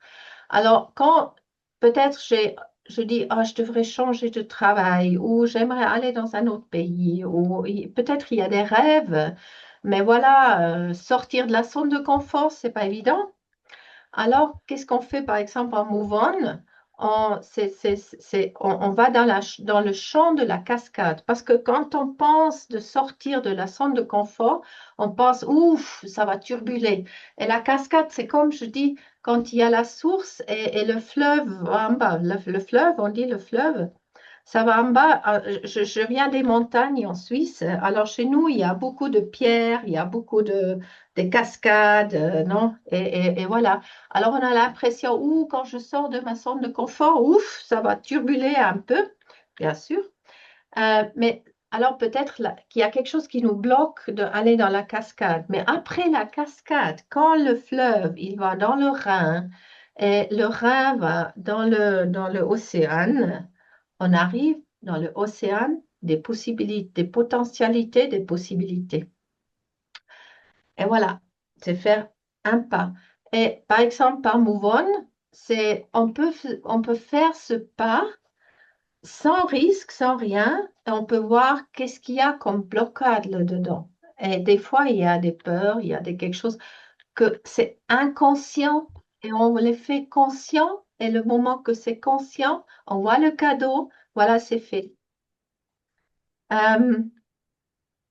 Alors, quand peut-être je dis, ah, je devrais changer de travail ou j'aimerais aller dans un autre pays ou peut-être il y a des rêves, mais voilà, sortir de la zone de confort, c'est pas évident. Alors, qu'est-ce qu'on fait par exemple en Move On? On va dans le champ de la cascade parce que quand on pense de sortir de la zone de confort, on pense, ouf, ça va turbuler. Et la cascade, c'est comme je dis, quand il y a la source et le fleuve en bas, le fleuve, on dit le fleuve, ça va en bas. Je viens des montagnes en Suisse. Alors chez nous, il y a beaucoup de pierres, il y a beaucoup de cascades, non? Et voilà. Alors on a l'impression, ouh, quand je sors de ma zone de confort, ouf, ça va turbuler un peu, bien sûr. Mais alors peut-être qu'il y a quelque chose qui nous bloque d'aller dans la cascade. Mais après la cascade, quand le fleuve, il va dans le Rhin et le Rhin va dans le océan, on arrive dans l'océan des possibilités, des potentialités, des possibilités. Et voilà, c'est faire un pas. Et par exemple, par Move On, on peut faire ce pas sans risque, sans rien, et on peut voir qu'est-ce qu'il y a comme blocade là-dedans. Et des fois, il y a des peurs, il y a quelque chose que c'est inconscient et on les fait conscient. Et le moment que c'est conscient, on voit le cadeau, voilà, c'est fait. Euh,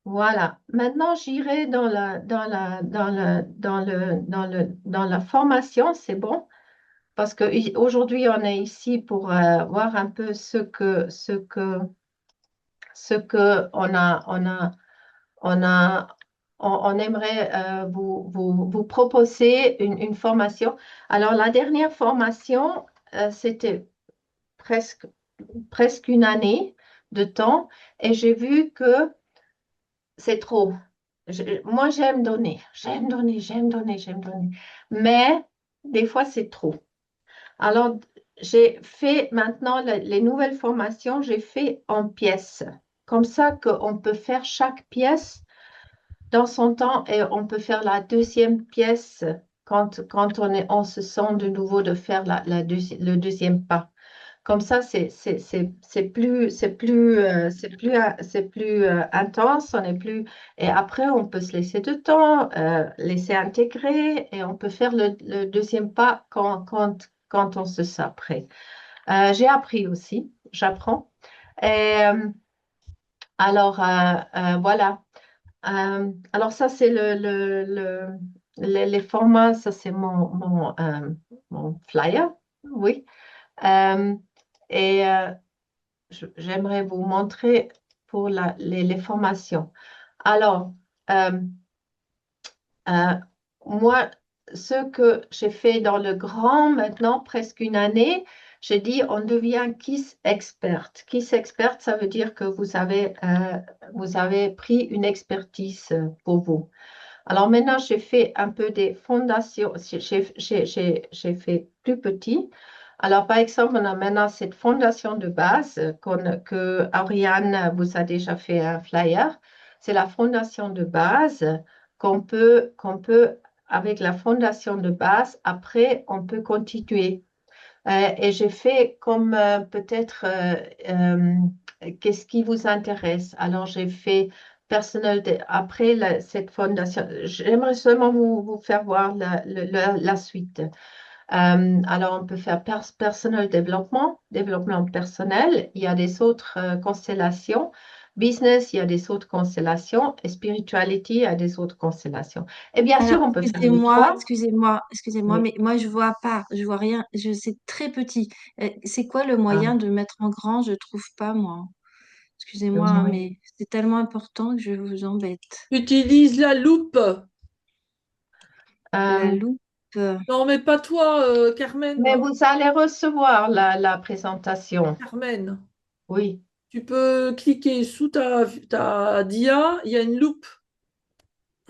voilà. Maintenant, j'irai dans la formation, c'est bon, parce que aujourd'hui, on est ici pour voir un peu ce que on a, on aimerait vous proposer une formation. Alors, la dernière formation, c'était presque, presque une année de temps et j'ai vu que c'est trop. Moi, j'aime donner, j'aime donner, j'aime donner. Mais des fois, c'est trop. Alors, j'ai fait maintenant les nouvelles formations, j'ai fait en pièces. Comme ça qu'on peut faire chaque pièce dans son temps et on peut faire la deuxième pièce quand on se sent de nouveau de faire le deuxième pas. Comme ça, c'est plus intense, on est plus, et après, on peut se laisser de temps, laisser intégrer, et on peut faire le deuxième pas quand on se sent prêt. J'ai appris aussi, j'apprends. Et voilà. Alors ça, c'est les formats, ça c'est mon flyer, oui. Euh, et j'aimerais vous montrer pour les formations. Alors, euh, euh, moi, ce que j'ai fait dans le grand maintenant, presque une année, j'ai dit on devient KISS expert. KISS expert, ça veut dire que vous avez pris une expertise pour vous. Alors maintenant, j'ai fait un peu des fondations, j'ai fait plus petit. Alors par exemple, on a maintenant cette fondation de base que Ariane vous a déjà fait un flyer. C'est la fondation de base qu'on peut, avec la fondation de base, après, on peut continuer. Et j'ai fait comme peut-être qu'est-ce qui vous intéresse. Alors j'ai fait personnel après cette fondation. J'aimerais seulement vous faire voir la suite. Alors on peut faire personnel développement, développement personnel. Il y a des autres constellations. business, il y a des autres constellations, et spirituality, il y a des autres constellations. Et bien sûr,
Alors,
on peut faire les trois.
excusez-moi,
Oui.
mais moi, je vois pas, je vois rien, c'est très petit. C'est quoi le moyen de mettre en grand? Je trouve pas, moi.
Le
Excusez-moi, hein,
moyen.
mais c'est tellement important que je vous embête.
Utilise la loupe.
La
Euh,
loupe.
Non, mais pas toi,
mais
Carmen.
vous allez recevoir la présentation.
Carmen,
Oui.
tu peux cliquer sous ta dia, il y a une loupe.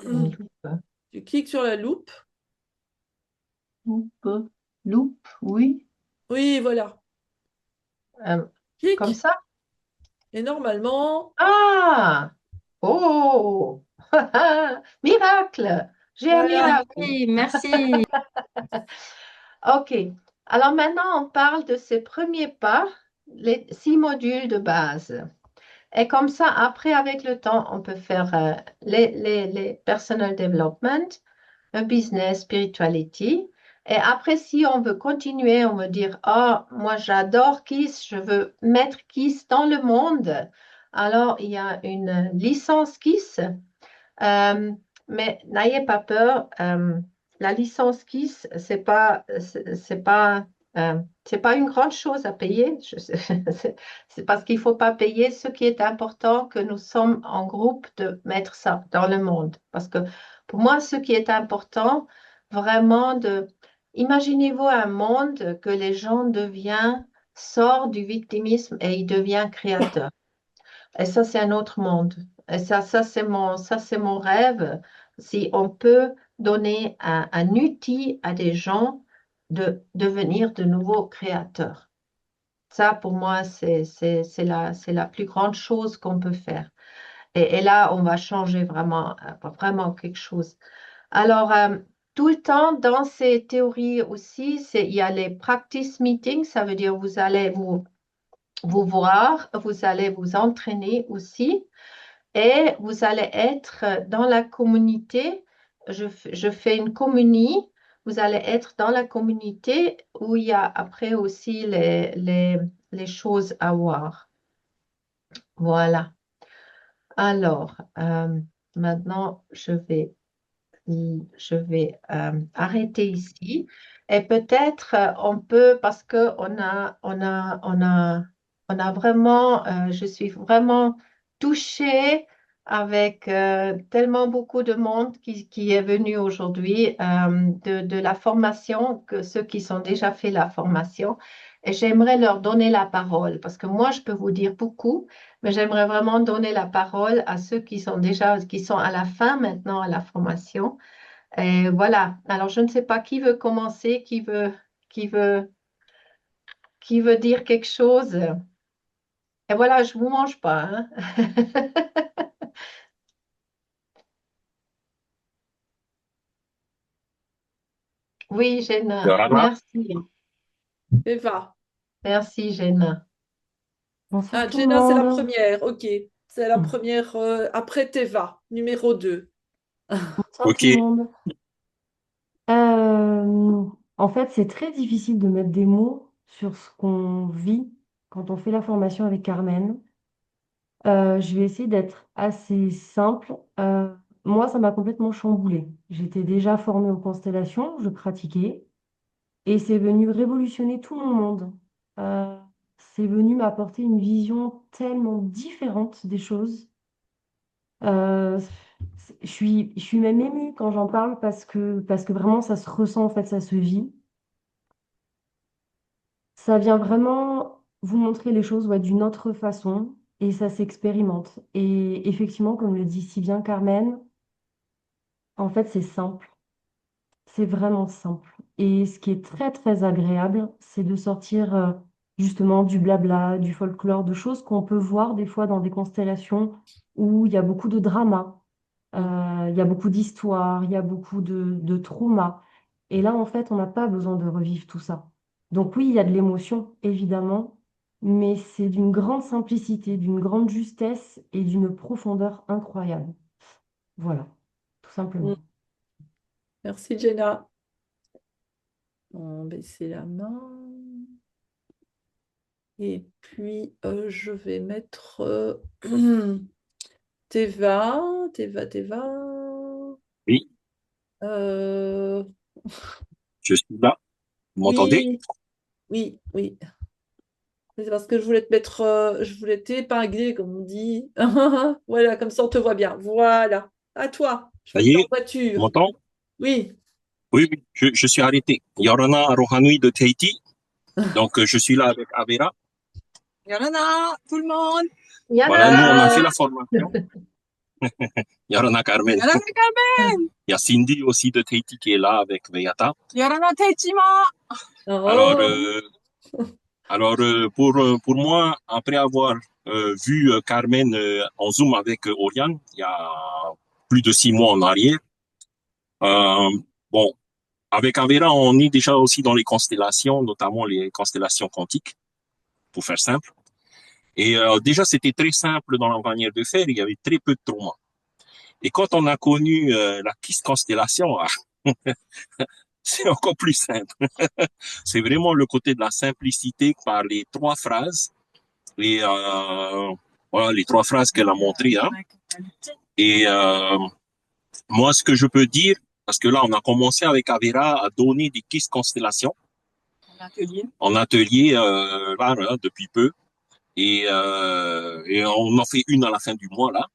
Une loupe.
Tu cliques sur la loupe.
Loupe. Loupe, oui.
Oui, voilà.
Euh, comme
Clique.
ça.
Et normalement,
Ah! Oh! Miracle! J'ai un
voilà.
miracle.
Oui, merci.
OK. Alors maintenant, on parle de ces premiers pas, les 6 modules de base. Et comme ça, après, avec le temps, on peut faire les personal development, le business, spirituality. Et après, si on veut continuer, on veut dire, oh, moi j'adore KISS, je veux mettre KISS dans le monde. Alors, il y a une licence KISS. Euh, mais n'ayez pas peur, la licence KISS, c'est pas une grande chose à payer. C'est parce qu'il faut pas payer. Ce qui est important, que nous sommes en groupe de mettre ça dans le monde. Parce que pour moi, ce qui est important, vraiment imaginez-vous un monde que les gens deviennent, sortent du victimisme et ils deviennent créateurs. Et ça, c'est un autre monde. Et ça, c'est mon rêve. Si on peut donner un outil à des gens de devenir de nouveaux créateurs. Ça, pour moi, c'est la plus grande chose qu'on peut faire. Et là, on va changer vraiment, vraiment quelque chose. Alors, tout le temps, dans ces théories aussi, il y a les practice meetings. Ça veut dire vous allez vous voir, vous allez vous entraîner aussi. Et vous allez être dans la communauté. Je fais une communie. Vous allez être dans la communauté où il y a après aussi les choses à voir. Voilà. Alors, maintenant, arrêter ici. Et peut-être on peut, parce que on a vraiment, je suis vraiment touchée avec tellement beaucoup de monde qui est venu aujourd'hui de la formation, que ceux qui sont déjà fait la formation. Et j'aimerais leur donner la parole, parce que moi, je peux vous dire beaucoup, mais j'aimerais vraiment donner la parole à ceux qui sont à la fin maintenant à la formation. Et voilà. Alors, je ne sais pas qui veut commencer, qui veut, qui veut dire quelque chose. Et voilà, je vous mange pas, hein. Oui, Jenna.
Yorana.
Merci.
Eva.
Merci, Jenna.
Bonsoir
Ah,
tout le
Jenna, c'est la
monde.
première. OK. C'est la première après Teva, numéro 2.
Bonsoir tout
Ok.
le monde. Euh, En fait, c'est très difficile de mettre des mots sur ce qu'on vit quand on fait la formation avec Carmen. Je vais essayer d'être assez simple. Moi, ça m'a complètement chamboulée. J'étais déjà formée aux constellations, je pratiquais, et c'est venu révolutionner tout mon monde. Euh, c'est venu m'apporter une vision tellement différente des choses. Euh, je suis même émue quand j'en parle parce que vraiment ça se ressent, en fait, ça se vit. Ça vient vraiment vous montrer les choses, ouais, d'une autre façon et ça s'expérimente. Et effectivement, comme le dit si bien Carmen, en fait, c'est simple. C'est vraiment simple. Et ce qui est très, très agréable, c'est de sortir justement du blabla, du folklore, de choses qu'on peut voir des fois dans des constellations où il y a beaucoup de drama. Il y a beaucoup d'histoires, il y a beaucoup de traumas. Et là, en fait, on n'a pas besoin de revivre tout ça. Donc oui, il y a de l'émotion, évidemment, mais c'est d'une grande simplicité, d'une grande justesse et d'une profondeur incroyable. Voilà, tout simplement.
Merci, Jenna. On va baisser la main. Et puis, je vais mettre Teva, Teva.
Oui,
Euh,
je suis là. Vous m'entendez?
oui, oui. C'est parce que je voulais te mettre, je voulais t'épingler, comme on dit. Voilà, comme ça on te voit bien. Voilà. À toi. Je
Ça
vois que
y
tu es en
est, on
voiture.
m'entend?
Oui.
Oui, oui, je suis arrêté. Yorana Rohanui de Tahiti. Donc, je suis là avec Avera.
Yorana, tout le monde.
Voilà, nous, on a
Yana,
fait la formation. Yorana Carmen.
Yorana Carmen.
Il y a Cindy aussi de Tahiti qui est là avec Veyata.
Yorana Teichima.
Alors,
Oh.
pour moi, après avoir vu Carmen en Zoom avec Oriane, il y a plus de 6 mois en arrière, euh, bon, avec Avera, on est déjà aussi dans les constellations, notamment les constellations quantiques, pour faire simple. Et déjà, c'était très simple dans la manière de faire, il y avait très peu de trauma. Et quand on a connu la Kiss Constellation, c'est encore plus simple. C'est vraiment le côté de la simplicité par les 3 phrases. Et voilà, les 3 phrases qu'elle a montrées. Hein. Et moi, ce que je peux dire, parce que là, on a commencé avec Avera à donner des Kiss Constellations en atelier là, depuis peu. Et on en fait une à la fin du mois, là.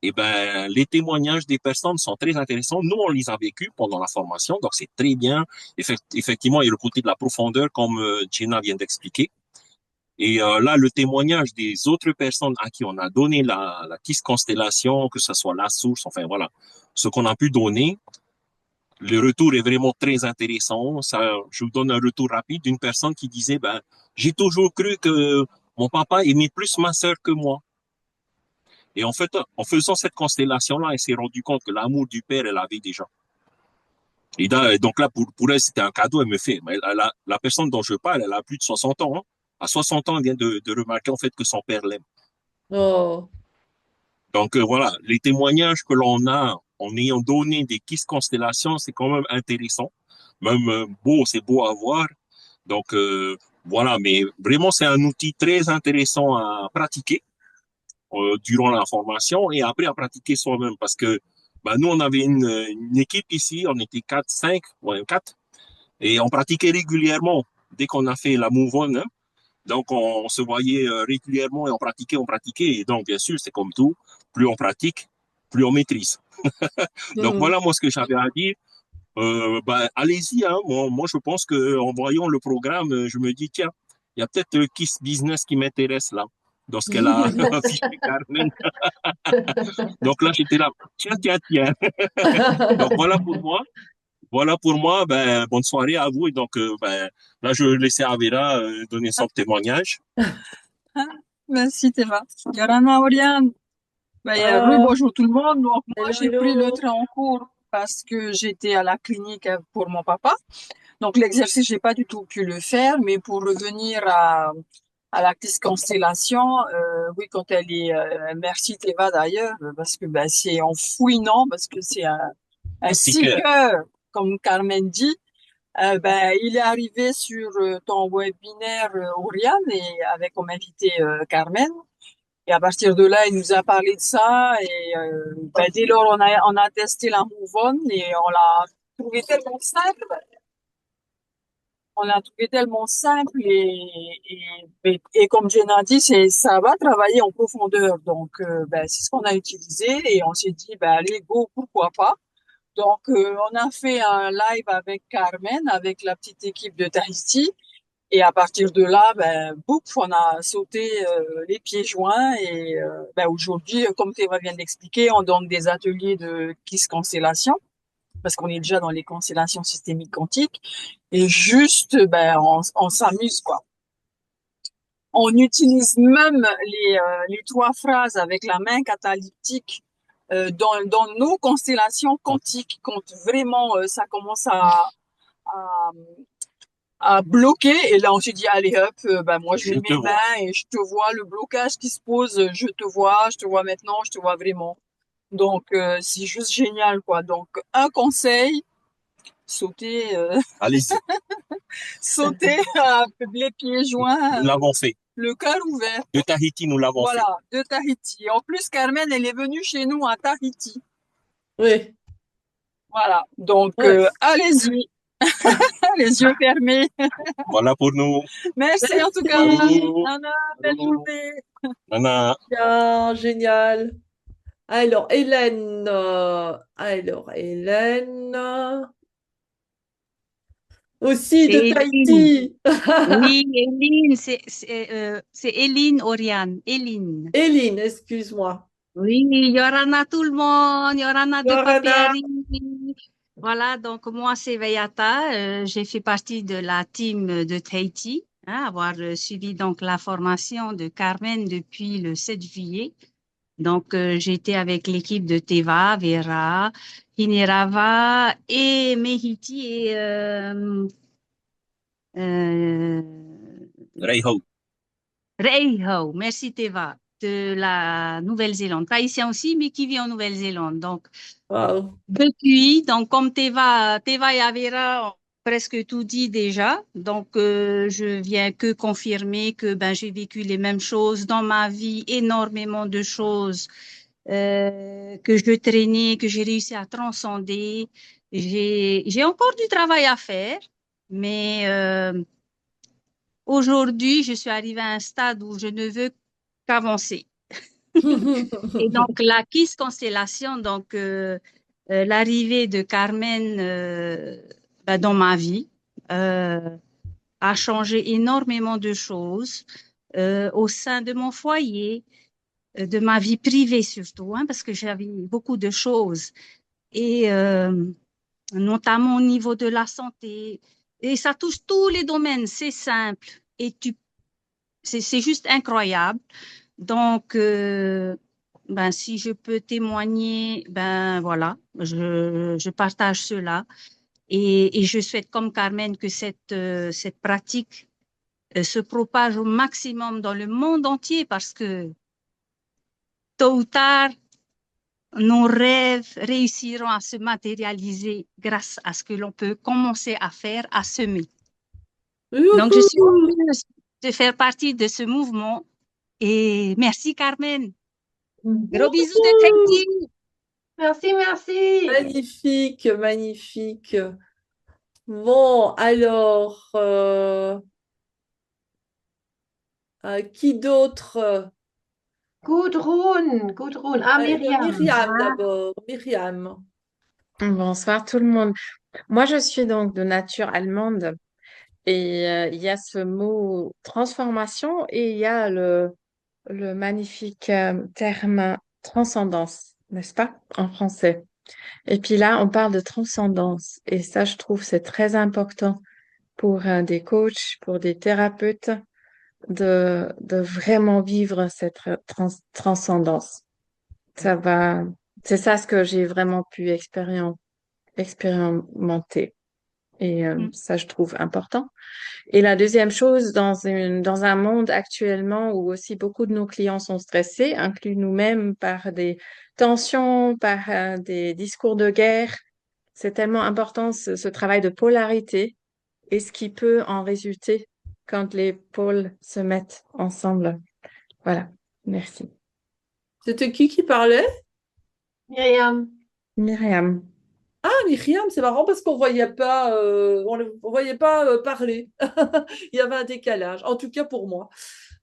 Et ben, les témoignages des personnes sont très intéressants. Nous, on les a vécus pendant la formation, donc c'est très bien. Effectivement, il y a le côté de la profondeur, comme Jenna vient d'expliquer. Et là, le témoignage des autres personnes à qui on a donné la Kiss Constellation, que ce soit la source, enfin voilà, ce qu'on a pu donner, le retour est vraiment très intéressant. Ça, je vous donne un retour rapide d'une personne qui disait, ben, j'ai toujours cru que mon papa aimait plus ma sœur que moi. Et en fait, en faisant cette constellation-là, elle s'est rendue compte que l'amour du père, elle avait déjà. Et donc là, pour elle, c'était un cadeau. Elle me fait, mais la personne dont je parle, elle a plus de 60 ans. Hein. À 60 ans, elle vient de remarquer en fait que son père l'aime.
Oh.
Donc voilà, les témoignages que l'on a en ayant donné des Kiss Constellations, c'est quand même intéressant. Même beau, c'est beau à voir. Donc voilà, mais vraiment, c'est un outil très intéressant à pratiquer durant la formation et après à pratiquer soi-même parce que bah, nous, on avait une équipe ici, on était 4, 5, ouais, 4, et on pratiquait régulièrement dès qu'on a fait la move on. Hein. Donc, on se voyait régulièrement et on pratiquait. Et donc, bien sûr, c'est comme tout, plus on pratique, plus on maîtrise. Donc, voilà moi ce que j'avais à dire. Bah, allez-y, hein. Moi, je pense qu'en voyant le programme, je me dis, tiens, il y a peut-être Kiss Business qui m'intéresse là, dans ce qu'elle a affiché Carmen. Donc là, j'étais là, tiens. Donc voilà pour moi. Voilà pour moi. Ben, bonne soirée à vous. Et donc, ben, là, je vais laisser Avera donner son témoignage.
Merci Théma. Yorana Oriane.
Ah,
Bonjour tout le monde. Donc, moi,
hello,
j'ai pris le
hello.
train en cours parce que j'étais à la clinique pour mon papa. Donc, l'exercice, j'ai pas du tout pu le faire, mais pour revenir à la petite constellation, oui, quand elle est, merci Théva d'ailleurs, parce que ben, c'est en fouinant, parce que c'est un
Sticker.
seeker, comme Carmen dit. Ben, il est arrivé sur ton webinaire, Oriane, et avec comme invité Carmen. Et à partir de là, il nous a parlé de ça. Et ben, dès lors, on a testé la Move On et on l'a trouvé tellement simple. On l'a trouvé tellement simple et comme Jenna a dit, ça va travailler en profondeur. Donc, ben, c'est ce qu'on a utilisé et on s'est dit, ben, allez, go, pourquoi pas. Donc, on a fait un live avec Carmen, avec la petite équipe de Tahiti. Et à partir de là, ben, bouf, on a sauté les pieds joints. Et ben, aujourd'hui, comme Théva vient d'expliquer, on donne des ateliers de Kiss Constellation, parce qu'on est déjà dans les constellations systémiques quantiques. Et juste, ben, on s'amuse, quoi. On utilise même les 3 phrases avec la main catalytique dans nos constellations quantiques quand vraiment ça commence à, à bloquer. Et là, on s'est dit, allez hop, ben, moi, je
Je
mets
te
mes
vois.
mains et je te vois le blocage qui se pose. Je te vois maintenant, je te vois vraiment. Donc, c'est juste génial, quoi. Donc, un conseil, sauter,
Allez-y,
sauter les pieds
nous
joints,
l'avons fait.
le cœur ouvert.
De Tahiti, nous l'avons fait.
Voilà, de Tahiti. En plus, Carmen, elle est venue chez nous à Tahiti.
Oui,
Voilà, donc
ouais.
allez-y, les yeux fermés.
Voilà pour nous.
Merci en tout cas.
Merci.
Nana, belle journée.
Nana,
Bien, génial. Alors, Hélène. Aussi
C'est
de
Éline.
Tahiti.
Oui, Éline, c'est Éline Oriane. Éline.
Hélène, excuse-moi.
Oui, Yorana tout le monde, Yorana de
Yorana.
Papiari. Voilà, donc moi c'est Veyata, j'ai fait partie de la team de Tahiti, hein, avoir suivi donc la formation de Carmen depuis le 7 juillet. Donc j'ai été avec l'équipe de Teva, Vera, Hinerava et Mehiti et euh,
Reiho.
Reiho, merci Teva, de la Nouvelle-Zélande. Tahitien aussi, mais qui vit en Nouvelle-Zélande. Donc,
Wow.
depuis, donc comme Teva et Avera ont presque tout dit déjà, donc je viens que confirmer que ben j'ai vécu les mêmes choses dans ma vie, énormément de choses que je traînais, que j'ai réussi à transcender. J'ai encore du travail à faire, mais aujourd'hui, je suis arrivée à un stade où je ne veux qu'avancer. Et donc, la Kiss Constellation, donc l'arrivée de Carmen ben, dans ma vie a changé énormément de choses au sein de mon foyer, de ma vie privée surtout, hein, parce que j'avais beaucoup de choses, et notamment au niveau de la santé. Et ça touche tous les domaines, c'est simple. Et c'est juste incroyable. Donc, ben, si je peux témoigner, ben voilà, je partage cela. Et je souhaite, comme Carmen, que cette pratique se propage au maximum dans le monde entier parce que tôt ou tard, nos rêves réussiront à se matérialiser grâce à ce que l'on peut commencer à faire, à semer. Donc, je suis heureuse de faire partie de ce mouvement. Et merci, Carmen. Gros bisous de Tahiti.
Merci, merci.
Magnifique, magnifique. Bon, alors, qui d'autre?
Gudrun. Ah, Myriam.
Myriam d'abord. Myriam.
Bonsoir tout le monde. Moi, je suis donc de nature allemande et il y a ce mot transformation et il y a le magnifique terme transcendance, n'est-ce pas, en français. Et puis là, on parle de transcendance et ça, je trouve, c'est très important pour des coachs, pour des thérapeutes, de vraiment vivre cette transcendance. C'est ça ce que j'ai vraiment pu expérimenter. Et ça, je trouve important. Et la deuxième chose, dans un monde actuellement où aussi beaucoup de nos clients sont stressés, inclus nous-mêmes par des tensions, par des discours de guerre, c'est tellement important ce travail de polarité et ce qui peut en résulter quand les pôles se mettent ensemble. Voilà, merci.
C'était qui parlait?
Myriam.
Myriam.
Ah, Myriam, c'est marrant parce qu'on voyait pas, on voyait pas parler. Il y avait un décalage, en tout cas pour moi.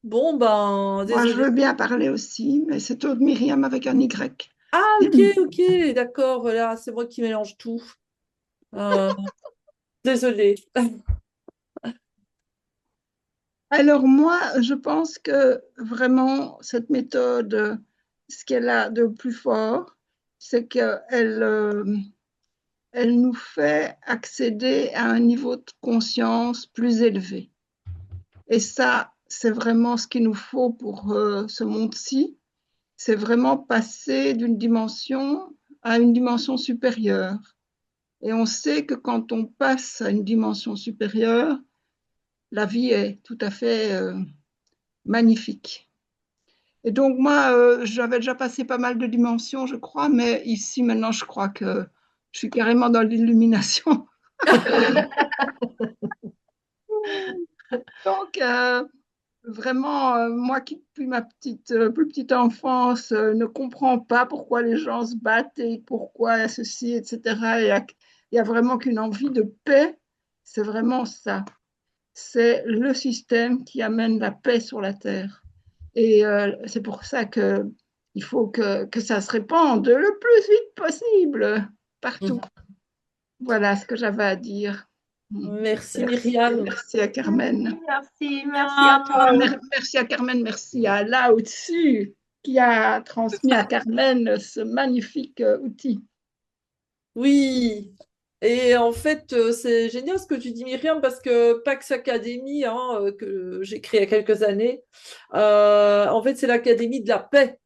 Bon, ben,
Moi, je
désolé.
veux bien parler aussi, mais c'est Aude Myriam avec un Y.
Ah, ok, d'accord, voilà, c'est moi qui mélange tout. Désolée.
Alors moi, je pense que vraiment, cette méthode, ce qu'elle a de plus fort, c'est qu'elle elle nous fait accéder à un niveau de conscience plus élevé. Et ça, c'est vraiment ce qu'il nous faut pour ce monde-ci. C'est vraiment passer d'une dimension à une dimension supérieure. Et on sait que quand on passe à une dimension supérieure, la vie est tout à fait magnifique. Et donc moi, j'avais déjà passé pas mal de dimensions, je crois, mais ici maintenant, je crois que je suis carrément dans l'illumination. Donc, vraiment, moi qui, depuis ma plus petite enfance, ne comprends pas pourquoi les gens se battent et pourquoi ceci, etc. Il y a vraiment qu'une envie de paix. C'est vraiment ça. C'est le système qui amène la paix sur la terre. Et c'est pour ça que il faut que ça se répande le plus vite possible partout. Voilà ce que j'avais à dire.
Merci Myriam.
Merci à Carmen.
Merci à toi.
Merci à Carmen, merci à là au-dessus qui a transmis à Carmen ce magnifique outil.
Oui, et en fait, c'est génial ce que tu dis, Myriam, parce que Pax Academy, hein, que j'ai créé il y a quelques années, en fait, c'est l'Académie de la paix.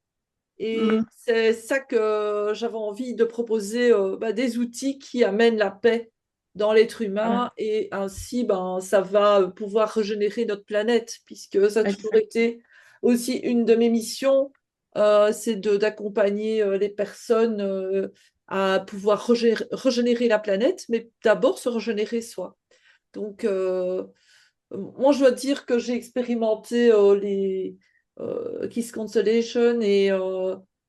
Et c'est ça que j'avais envie de proposer, des outils qui amènent la paix dans l'être humain, et ainsi, ça va pouvoir régénérer notre planète, puisque ça a toujours été aussi une de mes missions, c'est d'accompagner les personnes à pouvoir régénérer la planète, mais d'abord se régénérer soi. Donc, moi, je dois dire que j'ai expérimenté les Kiss Constellation, et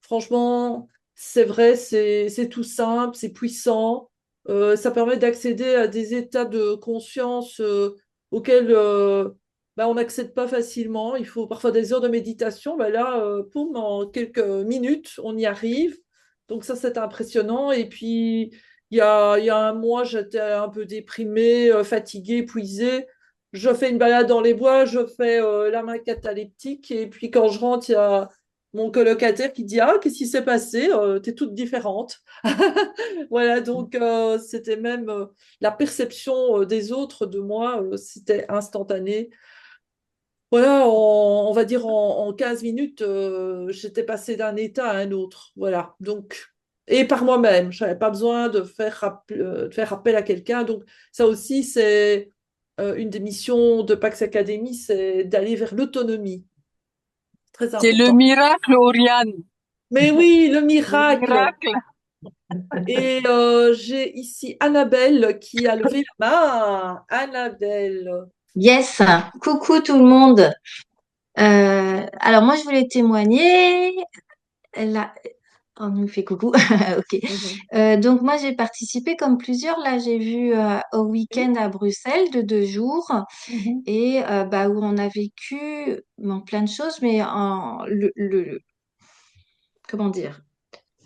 franchement, c'est vrai, c'est tout simple, c'est puissant. Ça permet d'accéder à des états de conscience auxquels on n'accède pas facilement. Il faut parfois des heures de méditation. Là, poum, en quelques minutes, on y arrive. Donc ça, c'est impressionnant. Et puis, il y a un mois, j'étais un peu déprimée, fatiguée, épuisée. Je fais une balade dans les bois, je fais la main cataleptique, et puis quand je rentre, il y a mon colocataire qui dit: Ah, qu'est-ce qui s'est passé? T'es toute différente. Voilà, donc c'était même la perception des autres de moi, c'était instantané. Voilà, on va dire en 15 minutes, j'étais passée d'un état à un autre. Voilà, donc, et par moi-même, je n'avais pas besoin de faire appel à quelqu'un. Donc, ça aussi, c'est une des missions de Pax Academy, c'est d'aller vers l'autonomie. Très
C'est le
important.
miracle, Oriane.
Mais oui, le
Le
miracle.
miracle.
Et j'ai ici Annabelle qui a levé la main. Annabelle.
Yes, coucou tout le monde. Alors moi je voulais témoigner. Là, on nous fait coucou. Ok. Donc moi j'ai participé comme plusieurs. Là j'ai vu au week-end à Bruxelles de 2 jours et où on a vécu plein de choses, mais comment dire?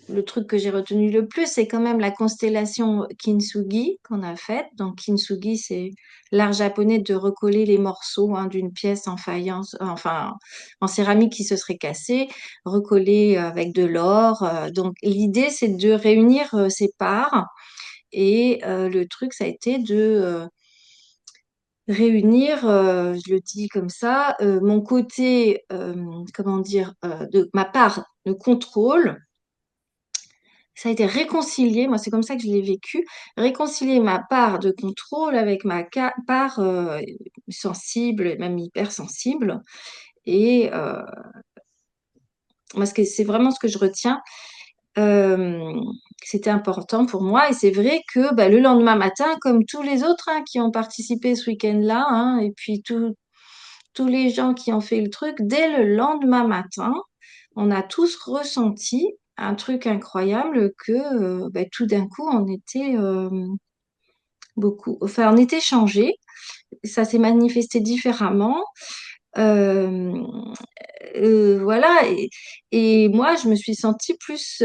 Le truc que j'ai retenu le plus, c'est quand même la constellation Kintsugi qu'on a faite. Donc, Kintsugi, c'est l'art japonais de recoller les morceaux d'une pièce en faïence, enfin, en céramique qui se serait cassée, recoller avec de l'or. Donc, l'idée, c'est de réunir ces parts. Et le truc, ça a été de réunir, je le dis comme ça, mon côté, comment dire, de ma part de contrôle. Ça a été réconcilié, moi c'est comme ça que je l'ai vécu, réconcilier ma part de contrôle avec ma part sensible, et même hypersensible. Et moi, c'est vraiment ce que je retiens. Euh, C'était important pour moi. Et c'est vrai que le lendemain matin, comme tous les autres qui ont participé ce week-end-là, et puis tous les gens qui ont fait le truc, dès le lendemain matin, on a tous ressenti un truc incroyable que tout d'un coup, on était on était changés. Ça s'est manifesté différemment. Euh, voilà. Et moi, je me suis sentie plus.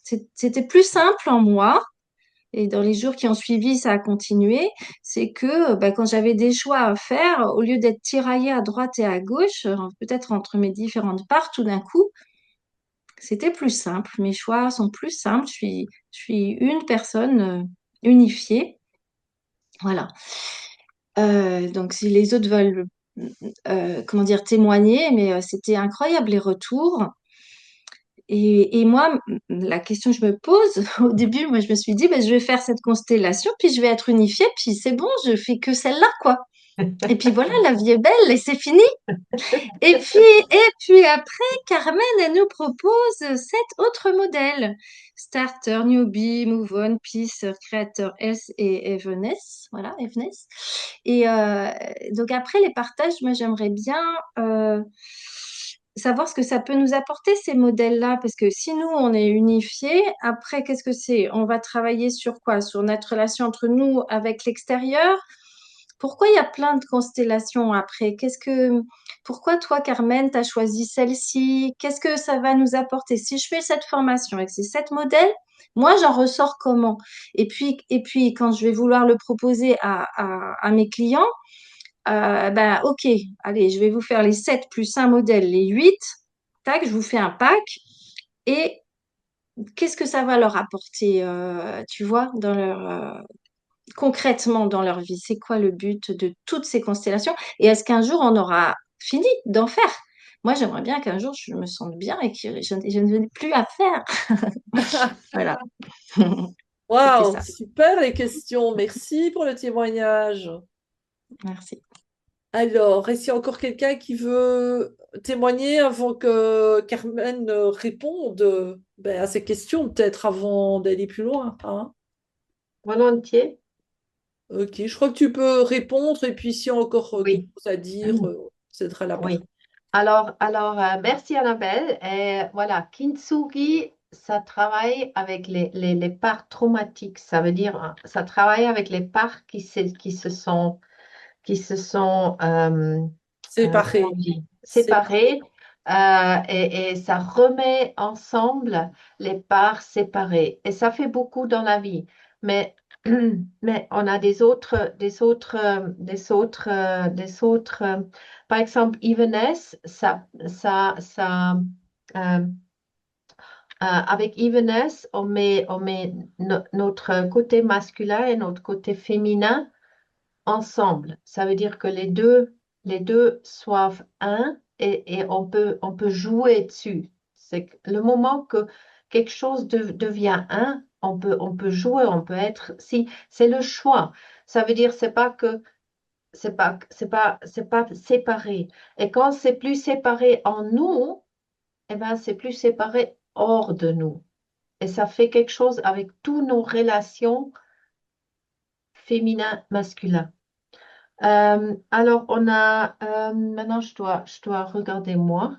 C'était plus simple en moi. Et dans les jours qui ont suivi, ça a continué. C'est que quand j'avais des choix à faire, au lieu d'être tiraillée à droite et à gauche, peut-être entre mes différentes parts, tout d'un coup, c'était plus simple. Mes choix sont plus simples. Je suis une personne unifiée. Voilà. Donc, si les autres veulent, comment dire, témoigner, mais c'était incroyable les retours. Et moi, la question que je me pose, au début, moi, je me suis dit, je vais faire cette constellation, puis je vais être unifiée, puis c'est bon, je fais que celle-là, quoi. Et puis voilà, la vie est belle et c'est fini. Et puis après, Carmen, elle nous propose 7 autres modèles. Starter, Newbie, Move On, Peace, Creator, Else et Evenness. Voilà, Evenness. Et donc après les partages, moi j'aimerais bien savoir ce que ça peut nous apporter ces modèles-là, parce que si nous on est unifiés, après qu'est-ce que c'est? On va travailler sur quoi? Sur notre relation entre nous avec l'extérieur. Pourquoi il y a plein de constellations après? Pourquoi toi, Carmen, tu as choisi celle-ci? Qu'est-ce que ça va nous apporter? Si je fais cette formation avec ces 7 modèles, moi, j'en ressors comment? Et puis, quand je vais vouloir le proposer à mes clients, ben, ok, allez, je vais vous faire les 7 plus un modèle, les 8. Tac, je vous fais un pack. Et qu'est-ce que ça va leur apporter, tu vois, concrètement dans leur vie? C'est quoi le but de toutes ces constellations? Et est-ce qu'un jour on aura fini d'en faire? Moi, j'aimerais bien qu'un jour je me sente bien et que je n'ai plus à faire. Voilà. C'était
Waouh,
ça.
super les questions. Merci pour le témoignage.
Merci.
Alors, est-ce qu'il y a encore quelqu'un qui veut témoigner avant que Carmen réponde à ces questions, peut-être avant d'aller plus loin, hein?
Volontiers.
Ok, je crois que tu peux répondre et puis s'il y a encore quelque
Oui.
chose à dire, ça sera la parole.
Oui. Alors, merci Annabelle. Et voilà, Kintsugi, ça travaille avec les parts traumatiques. Ça veut dire, ça travaille avec les parts qui se sont
Séparés.
comment on dit, séparées, et ça remet ensemble les parts séparées. Et ça fait beaucoup dans la vie. Mais, mais on a par exemple, Evenness, euh, avec Evenness, on met notre côté masculin et notre côté féminin ensemble. Ça veut dire que les deux soient un et on peut jouer dessus. C'est que le moment que quelque chose devient un, on peut jouer, on peut être. Si c'est le choix, ça veut dire c'est pas séparé. Et quand c'est plus séparé en nous, eh ben c'est plus séparé hors de nous. Et ça fait quelque chose avec toutes nos relations féminin-masculin. Alors, maintenant, je dois regarder moi.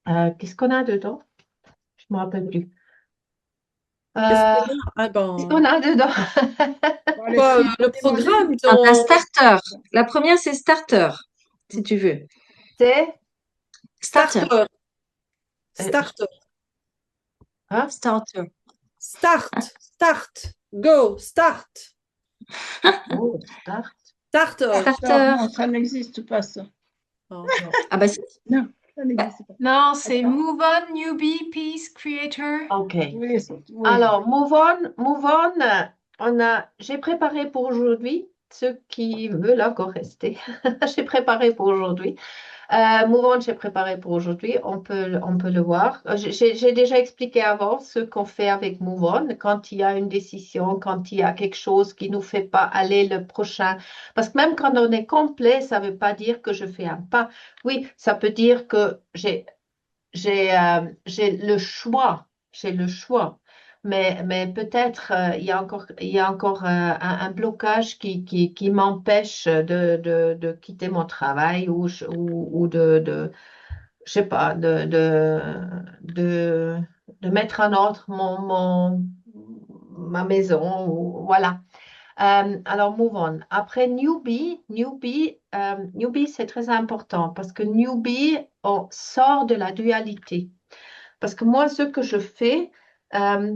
Qu'est-ce qu'on a dedans? Je ne me rappelle plus.
Qu'est-ce
Euh,
qu'on a? Ah
Qu'est-ce
ben,
qu'on a dedans?
quoi, le programme
Ah, t'as
dans...
starter. La première, c'est starter, si tu veux.
C'est
Starter.
Starter.
euh,
Starter.
hein?
Starter.
Start. Go. Start.
Oh, start.
Starter.
Starter.
Non, ça n'existe pas, ça.
Oh, non.
Ah bah si.
Non, ça n'existe pas.
Non, c'est Move On, Newbie, Peace, Creator.
OK.
Oui, oui.
Alors, move on, j'ai préparé pour aujourd'hui, ceux qui veulent encore rester, j'ai préparé pour aujourd'hui. Move on, j'ai préparé pour aujourd'hui, on peut le voir. J'ai déjà expliqué avant ce qu'on fait avec Move on, quand il y a une décision, quand il y a quelque chose qui ne nous fait pas aller le prochain. Parce que même quand on est complet, ça ne veut pas dire que je fais un pas. Oui, ça peut dire que j'ai le choix. J'ai le choix. Mais peut-être il y a encore un blocage qui m'empêche de quitter mon travail ou je sais pas, de mettre en ordre ma maison. Voilà. Alors, move on. Après, newbie, c'est très important parce que newbie, on sort de la dualité. Parce que moi, ce que je fais, euh,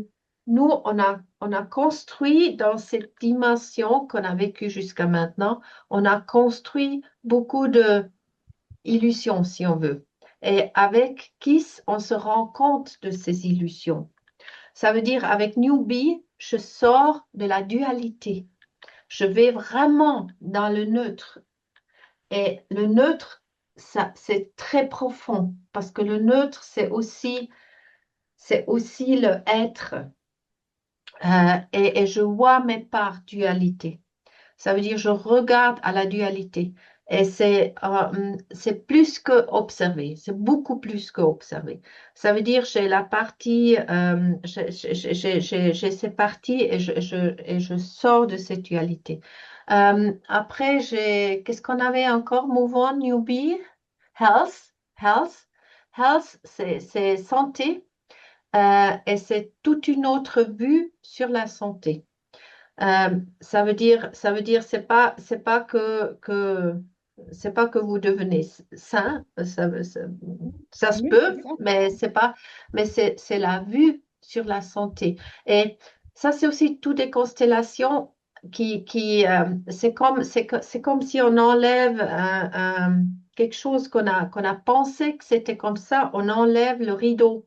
nous, on a construit dans cette dimension qu'on a vécue jusqu'à maintenant, on a construit beaucoup de illusions, si on veut. Et avec KISS, on se rend compte de ces illusions. Ça veut dire, avec Newbie, je sors de la dualité. Je vais vraiment dans le neutre. Et le neutre, ça, c'est très profond parce que le neutre, c'est aussi le être. Et je vois mes parts dualité. Ça veut dire je regarde à la dualité. Et c'est plus que observer, c'est beaucoup plus que observer. Ça veut dire j'ai la partie, j'ai ces parties et et je sors de cette dualité. Après, qu'est-ce qu'on avait encore? Move on, newbie, health, health. Health, c'est santé et c'est toute une autre vue sur la santé. Ça veut dire, c'est pas que vous devenez sain, ça se
Oui, c'est
peut,
ça.
mais c'est la vue sur la santé. Et ça, c'est aussi toutes des constellations c'est comme si on enlève quelque chose qu'on a pensé que c'était comme ça, on enlève le rideau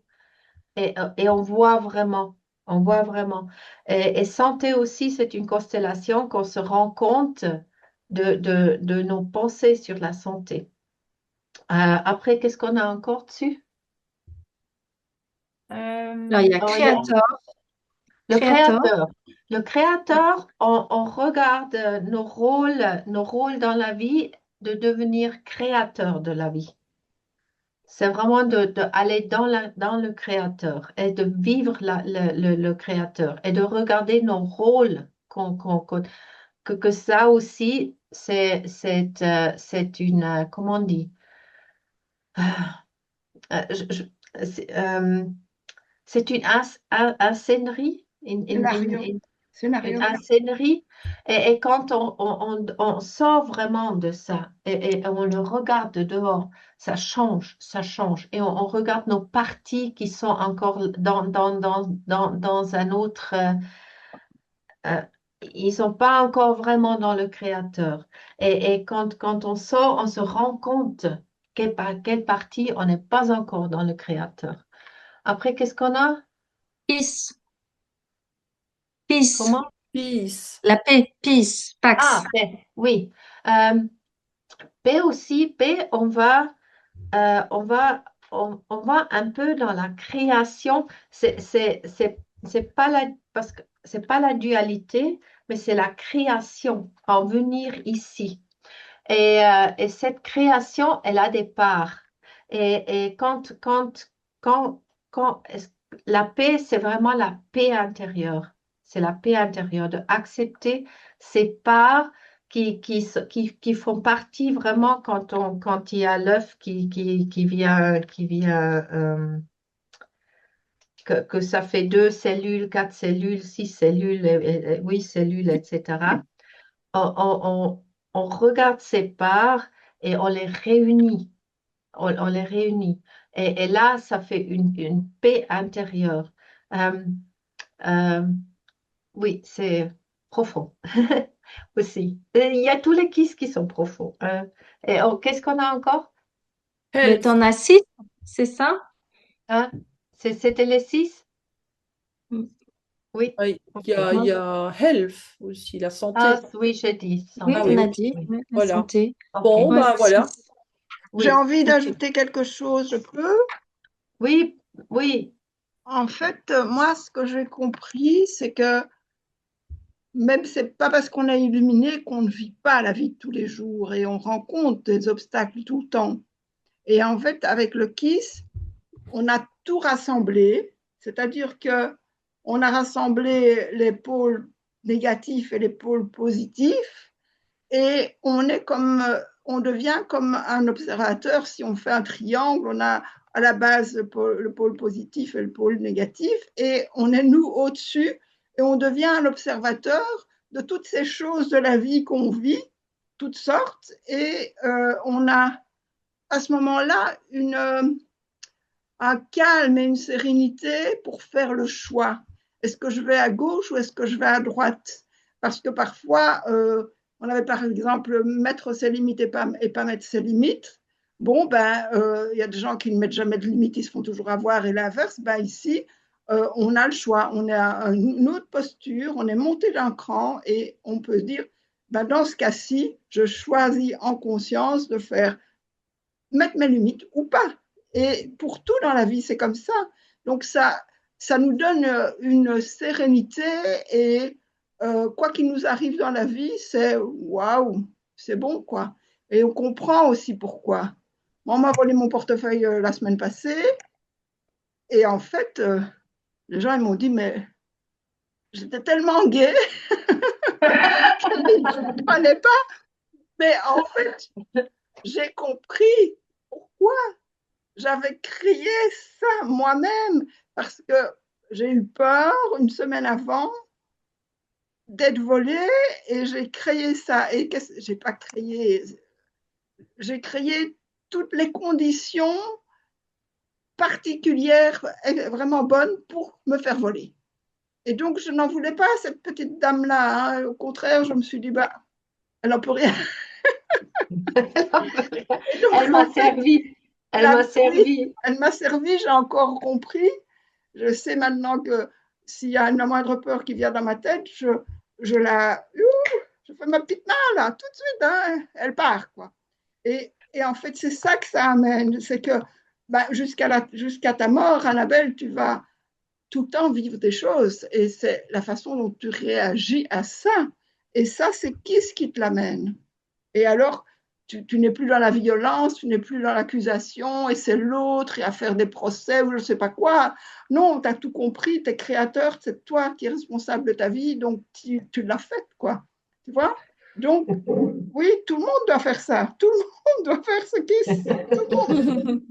et on voit vraiment. On voit vraiment. Et santé aussi, c'est une constellation qu'on se rend compte de nos pensées sur la santé. Après, qu'est-ce qu'on a encore dessus?
Alors, il y a
Alors, il y a
créateur,
le
créateur.
créateur. Le créateur, on regarde nos rôles dans la vie, de devenir créateur de la vie. C'est vraiment d'aller dans le créateur et de vivre le créateur et de regarder nos rôles. Que ça aussi, c'est une, comment on dit? Euh, je- je- c'est c'est une scénerie,
Scénario.
une
Scénario.
scénerie. Et quand on sort vraiment de ça et on le regarde de dehors, ça change, ça change. Et on regarde nos parties qui sont encore dans un autre. Euh, ils sont pas encore vraiment dans le créateur. Et quand on sort, on se rend compte quelle partie on n'est pas encore dans le créateur. Après, qu'est-ce qu'on a?
Peace, peace,
Comment?
Peace.
la paix, peace,
Ah,
pax.
paix, oui. Euh, paix aussi, paix, on va, on va un peu dans la création. C'est pas parce que c'est pas la dualité, mais c'est la création, en venir ici. Et cette création, elle a des parts. Et quand, la paix, c'est vraiment la paix intérieure. C'est la paix intérieure, de accepter ces parts qui font partie vraiment quand il y a l'œuf qui vient que ça fait 2 cellules, 4 cellules, 6 cellules, 8 cellules, etc. On regarde ces parts et on les réunit. On les réunit. Et là, ça fait une paix intérieure. Euh, euh, oui, c'est profond aussi. Et il y a tous les kisses qui sont profonds. Et qu'est-ce qu'on a encore?
Mais
Health.
t'en as 6, c'est ça?
Hein? C'était les 6?
Mm.
Oui.
Ah,
Ok.
il y a health aussi, la santé.
Ah, oui, j'ai dit
Oui,
Ah
santé.
on
oui,
a
ok.
dit,
Oui.
ouais, la
Voilà.
santé.
Ok.
Bon,
Ouais,
ben voilà.
6.
J'ai
Oui.
envie d'ajouter quelque chose, je peux?
Oui, oui.
En fait, moi, ce que j'ai compris, c'est que même c'est pas parce qu'on est illuminé qu'on ne vit pas la vie de tous les jours et on rencontre des obstacles tout le temps. Et en fait, avec le KISS, on a tout rassemblé, c'est-à-dire que on a rassemblé les pôles négatifs et les pôles positifs, et on devient comme un observateur. Si on fait un triangle, on a à la base le pôle positif et le pôle négatif, et on est nous au-dessus, et on devient un observateur de toutes ces choses de la vie qu'on vit, toutes sortes, et on a à ce moment-là un calme et une sérénité pour faire le choix. Est-ce que je vais à gauche ou est-ce que je vais à droite? Parce que parfois, on avait par exemple mettre ses limites et pas mettre ses limites. Bon, ben, y a des gens qui ne mettent jamais de limites, ils se font toujours avoir, et l'inverse, ben ici, on a le choix, on est à une autre posture, on est monté d'un cran et on peut se dire, ben, dans ce cas-ci, je choisis en conscience de mettre mes limites ou pas. Et pour tout dans la vie, c'est comme ça. Donc ça nous donne une sérénité et quoi qu'il nous arrive dans la vie, c'est waouh, c'est bon, quoi. Et on comprend aussi pourquoi. Moi, on m'a volé mon portefeuille la semaine passée, et en fait, les gens ils m'ont dit, mais j'étais tellement gaie qu'ils ne comprenaient pas. Mais en fait, j'ai compris pourquoi j'avais créé ça moi-même, parce que j'ai eu peur une semaine avant d'être volée et j'ai créé ça. Et j'ai pas créé, j'ai créé toutes les conditions particulières et vraiment bonnes pour me faire voler. Et donc, je n'en voulais pas à cette petite dame-là. Hein. Au contraire, je me suis dit, bah, elle n'en peut rien. Donc,
Elle m'a servi. Elle m'a servi.
Elle m'a servi, j'ai encore compris. Je sais maintenant que s'il y a une moindre peur qui vient dans ma tête, je fais ma petite main là, tout de suite, hein, elle part, quoi. Et en fait, c'est ça que ça amène, c'est que bah, jusqu'à ta mort, Annabelle, tu vas tout le temps vivre des choses, et c'est la façon dont tu réagis à ça. Et ça, c'est ce qui te l'amène. Et alors, tu n'es plus dans la violence, tu n'es plus dans l'accusation, et c'est l'autre, et à faire des procès ou je ne sais pas quoi. Non, tu as tout compris, tu es créateur, c'est toi qui es responsable de ta vie, donc tu l'as fait, quoi. Tu vois? Donc, oui, tout le monde doit faire ça. Tout le monde doit faire ce qui... Tout le monde.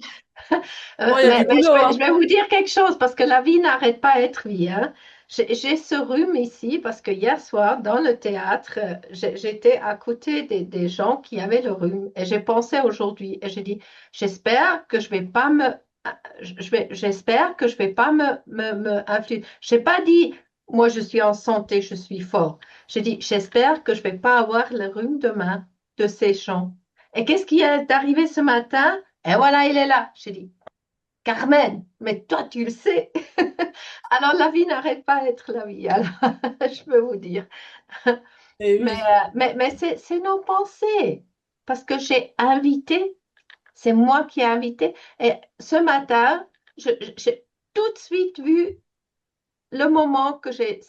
Mais je vais vous dire quelque chose, parce que la vie n'arrête pas d'être vie. Hein. J'ai ce rhume ici, parce que hier soir, dans le théâtre, j'étais à côté des gens qui avaient le rhume. Et j'ai pensé aujourd'hui, et j'ai dit, j'espère que je vais pas j'espère que je vais pas me infliger. J'ai pas dit, moi je suis en santé, je suis fort. J'ai dit, j'espère que je vais pas avoir le rhume demain de ces gens. Et qu'est-ce qui est arrivé ce matin? Et voilà, il est là. J'ai dit, Carmen, mais toi, tu le sais. Alors, la vie n'arrête pas d'être la vie, alors, je peux vous dire.
Eh oui.
Mais c'est nos pensées. Parce que j'ai invité, c'est moi qui ai invité. Et ce matin, j'ai tout de suite vu le moment que j'ai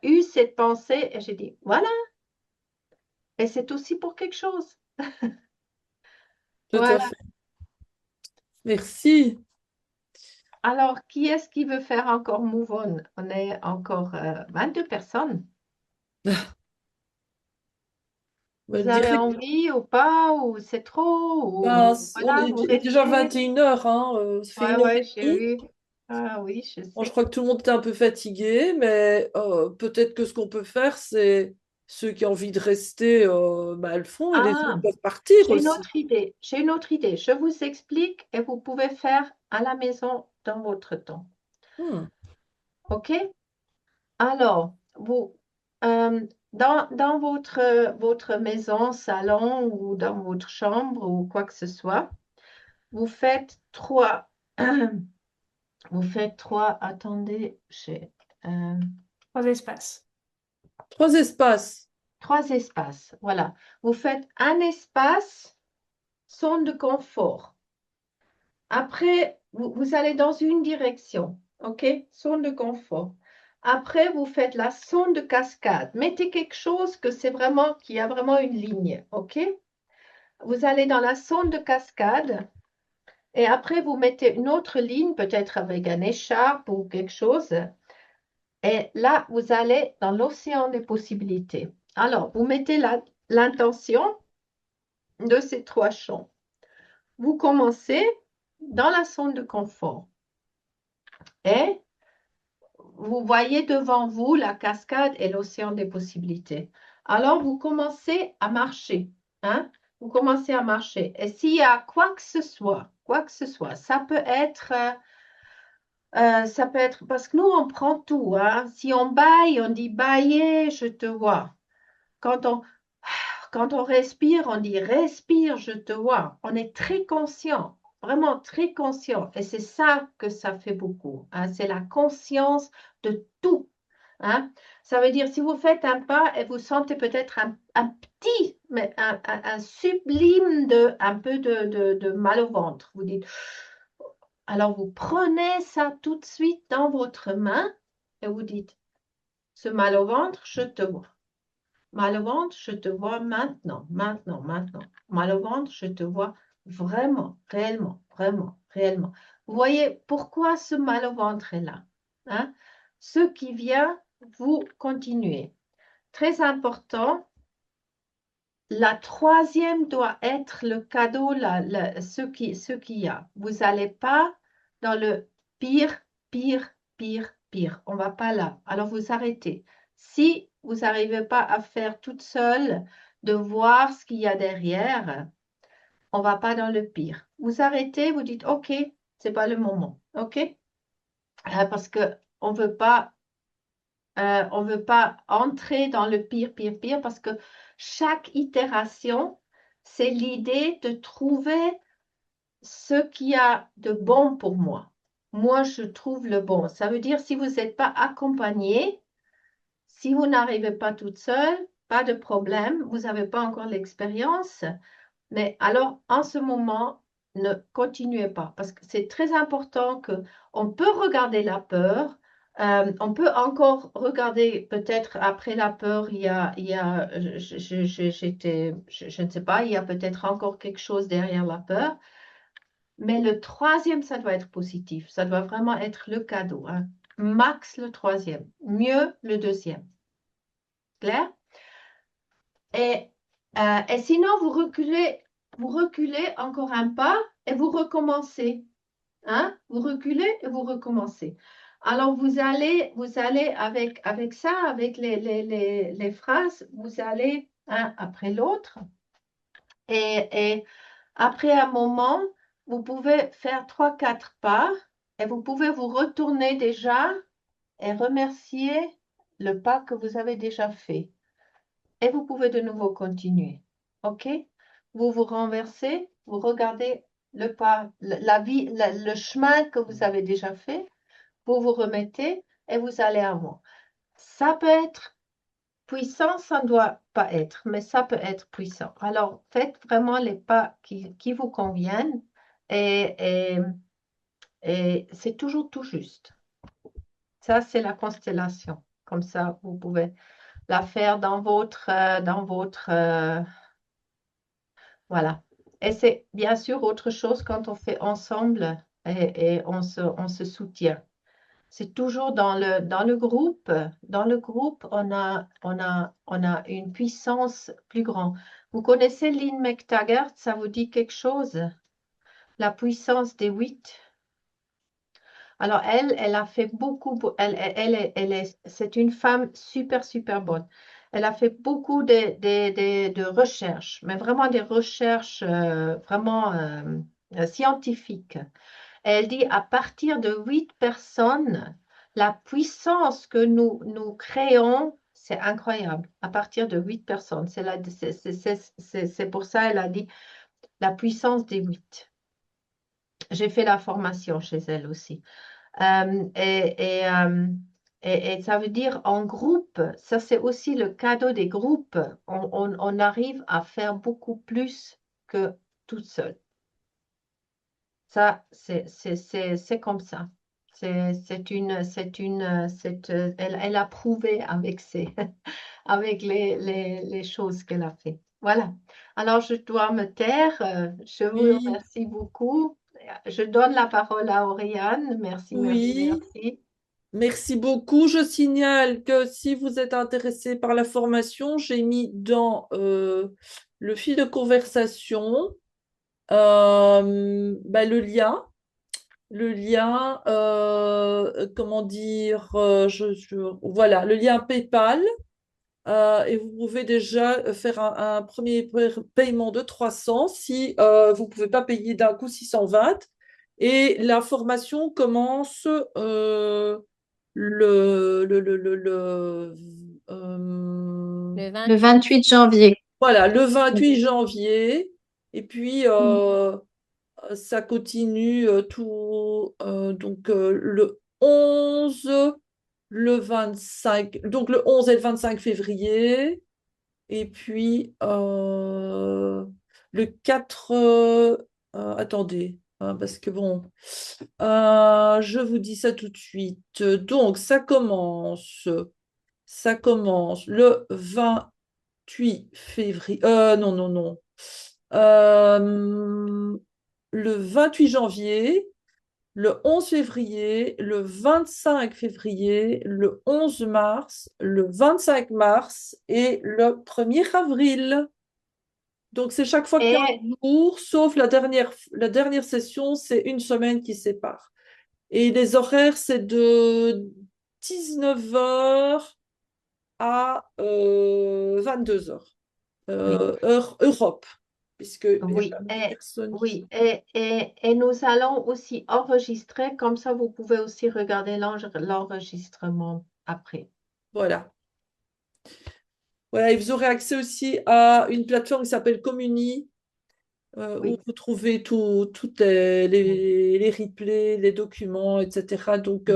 eu cette pensée et j'ai dit, voilà. Et c'est aussi pour quelque chose.
Tout à
Voilà.
fait. Merci.
Alors, qui est-ce qui veut faire encore Move On? On est encore 22 personnes.
Je
Vous avez
dirais que
envie ou pas, ou c'est trop, ou
ben, on
voilà, vous
est déjà
restez.
21 h, hein, ça fait
Ouais,
une heure
ouais,
et
j'ai
demie.
vu. Ah oui, je
Bon, je
sais.
crois que tout le monde est un peu fatigué, mais peut-être que ce qu'on peut faire, c'est ceux qui ont envie de rester, bah, le font, et les autres
Ah,
peuvent partir
j'ai une
aussi.
autre idée. J'ai une autre idée. Je vous explique et vous pouvez faire à la maison dans votre temps.
Hmm.
OK? Alors, dans votre maison, salon ou dans votre chambre ou quoi que ce soit, vous faites trois. Vous faites trois. Attendez, euh,
3 espaces.
3 espaces.
3 espaces. Voilà. Vous faites un espace zone de confort. Après, vous allez dans une direction. OK? Zone de confort. Après, vous faites la zone de cascade. Mettez quelque chose qui a vraiment une ligne. OK? Vous allez dans la zone de cascade. Et après, vous mettez une autre ligne, peut-être avec un écharpe ou quelque chose. Et là, vous allez dans l'océan des possibilités. Alors, vous mettez l'intention de ces 3 champs. Vous commencez dans la zone de confort et vous voyez devant vous la cascade et l'océan des possibilités. Alors, vous commencez à marcher. Hein? Vous commencez à marcher. Et s'il y a quoi que ce soit, ça peut être parce que nous, on prend tout. Hein. Si on baille, on dit bailler, je te vois. Quand on respire, on dit respire, je te vois. On est très conscient, vraiment très conscient. Et c'est ça que ça fait beaucoup. Hein. C'est la conscience de tout. Hein. Ça veut dire, si vous faites un pas et vous sentez peut-être un petit, mais un sublime un peu de mal au ventre, vous dites, alors vous prenez ça tout de suite dans votre main et vous dites, ce mal au ventre, je te vois. Mal au ventre, je te vois maintenant, maintenant, maintenant. Mal au ventre, je te vois vraiment, réellement, vraiment, réellement. Vous voyez pourquoi ce mal au ventre est là, hein? Ce qui vient, vous continuez. Très important, la troisième doit être le cadeau, ce qu'il y a. Vous n'allez pas dans le pire, pire, pire, pire. On ne va pas là. Alors vous arrêtez. Si vous n'arrivez pas à faire toute seule, de voir ce qu'il y a derrière, on ne va pas dans le pire. Vous arrêtez, vous dites, OK, c'est pas le moment. OK? Parce que on veut pas entrer dans le pire, pire, pire, parce que chaque itération, c'est l'idée de trouver ce qu'il y a de bon pour moi. Moi, je trouve le bon. Ça veut dire si vous n'êtes pas accompagné, si vous n'arrivez pas toute seule, pas de problème, vous n'avez pas encore l'expérience, mais alors en ce moment, ne continuez pas parce que c'est très important que on peut regarder la peur. On peut encore regarder, peut-être après la peur, je ne sais pas, il y a peut-être encore quelque chose derrière la peur. Mais le troisième, ça doit être positif. Ça doit vraiment être le cadeau, hein. Max le troisième, mieux le deuxième. Clair? Et sinon, vous reculez encore un pas et vous recommencez. Hein? Vous reculez et vous recommencez. Alors, vous allez avec ça, avec les phrases, vous allez un après l'autre. Et après un moment, vous pouvez faire 3-4 pas et vous pouvez vous retourner déjà et remercier le pas que vous avez déjà fait. Et vous pouvez de nouveau continuer. OK? Vous vous renversez, vous regardez le pas, le chemin que vous avez déjà fait, vous vous remettez et vous allez avant. Ça peut être puissant, ça ne doit pas être, mais ça peut être puissant. Alors, faites vraiment les pas qui vous conviennent et c'est toujours tout juste. Ça, c'est la constellation. Comme ça, vous pouvez la faire dans votre voilà. Et c'est bien sûr autre chose quand on fait ensemble et on se soutient. C'est toujours dans le groupe. Dans le groupe, on a une puissance plus grande. Vous connaissez Lynn McTaggart, ça vous dit quelque chose? La puissance des 8. Alors, elle a fait beaucoup, c'est une femme super, super bonne. Elle a fait beaucoup de recherches, mais vraiment des recherches vraiment scientifiques. Elle dit à partir de 8 personnes, la puissance que nous créons, c'est incroyable. À partir de 8 personnes, c'est pour ça elle a dit la puissance des 8. J'ai fait la formation chez elle aussi. Et ça veut dire en groupe, ça c'est aussi le cadeau des groupes. On arrive à faire beaucoup plus que toute seule. Ça, c'est comme ça. Elle a prouvé avec, avec les choses qu'elle a fait. Voilà. Alors, je dois me taire. Je vous
Oui,
remercie beaucoup. Je donne la parole à Oriane. Merci, merci,
oui.
merci.
Merci beaucoup. Je signale que si vous êtes intéressé par la formation, j'ai mis dans le fil de conversation le lien. Comment dire, voilà, le lien PayPal. Et vous pouvez déjà faire un premier paiement de 300 si vous ne pouvez pas payer d'un coup 620. Et la formation commence
Le 28 janvier.
voilà, le 28 janvier. Et puis, ça continue le 11, le 25, donc le 11 et le 25 février, et puis le 4, attendez, hein, parce que bon, je vous dis ça tout de suite. Donc, ça commence Ça commence le 28 février. Non, non, non. Euh, le 28 janvier, le 11 février, le 25 février, le 11 mars, le 25 mars et le 1er avril. Donc, c'est chaque fois 15
Et,
jours, sauf la dernière session, c'est une semaine qui sépare. Et les horaires, c'est de 19 h à 22 h,
oui,
heure Europe, puisque il y a
oui,
quand même des personnes qui sont...
oui, et nous allons aussi enregistrer, comme ça vous pouvez aussi regarder l'enregistrement après.
Voilà. Voilà, et vous aurez accès aussi à une plateforme qui s'appelle Comuni, où
Oui,
vous trouvez toutes les replays, les documents, etc. Donc,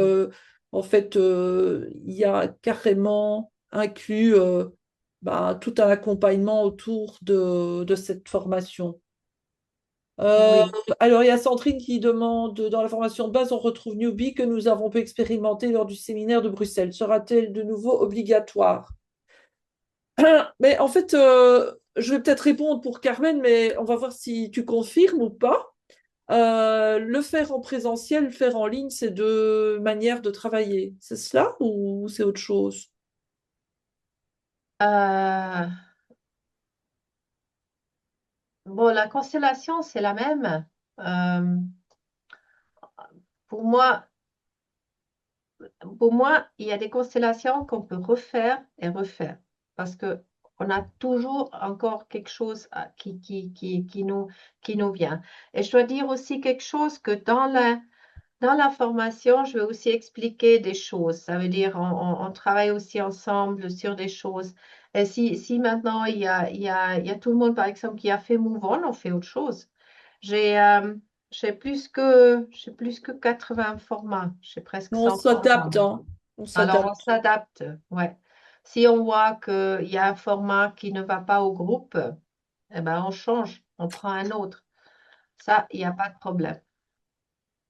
en fait, il y a carrément inclus tout un accompagnement autour de cette formation.
oui.
Alors, il y a Sandrine qui demande, dans la formation de base, on retrouve Newbie que nous avons pu expérimenter lors du séminaire de Bruxelles. Sera-t-elle de nouveau obligatoire? Mais en fait, je vais peut-être répondre pour Carmen, mais on va voir si tu confirmes ou pas. Le faire en présentiel, le faire en ligne, c'est deux manières de travailler. C'est cela ou c'est autre chose?
Euh, bon, la constellation, c'est la même. Euh, pour moi, Pour moi, il y a des constellations qu'on peut refaire et refaire parce que on a toujours encore quelque chose qui nous vient. Et je dois dire aussi quelque chose que dans la formation, je vais aussi expliquer des choses. Ça veut dire on travaille aussi ensemble sur des choses. Et si maintenant il y a tout le monde, par exemple, qui a fait Move On, on fait autre chose. J'ai j'ai plus que 80 formats, j'ai presque
On
100
s'adapte,
formats.
hein. On
Alors, on
s'adapte.
s'adapte, ouais. Si on voit qu'il y a un format qui ne va pas au groupe, eh ben, on change, on prend un autre. Ça, il n'y a pas de problème.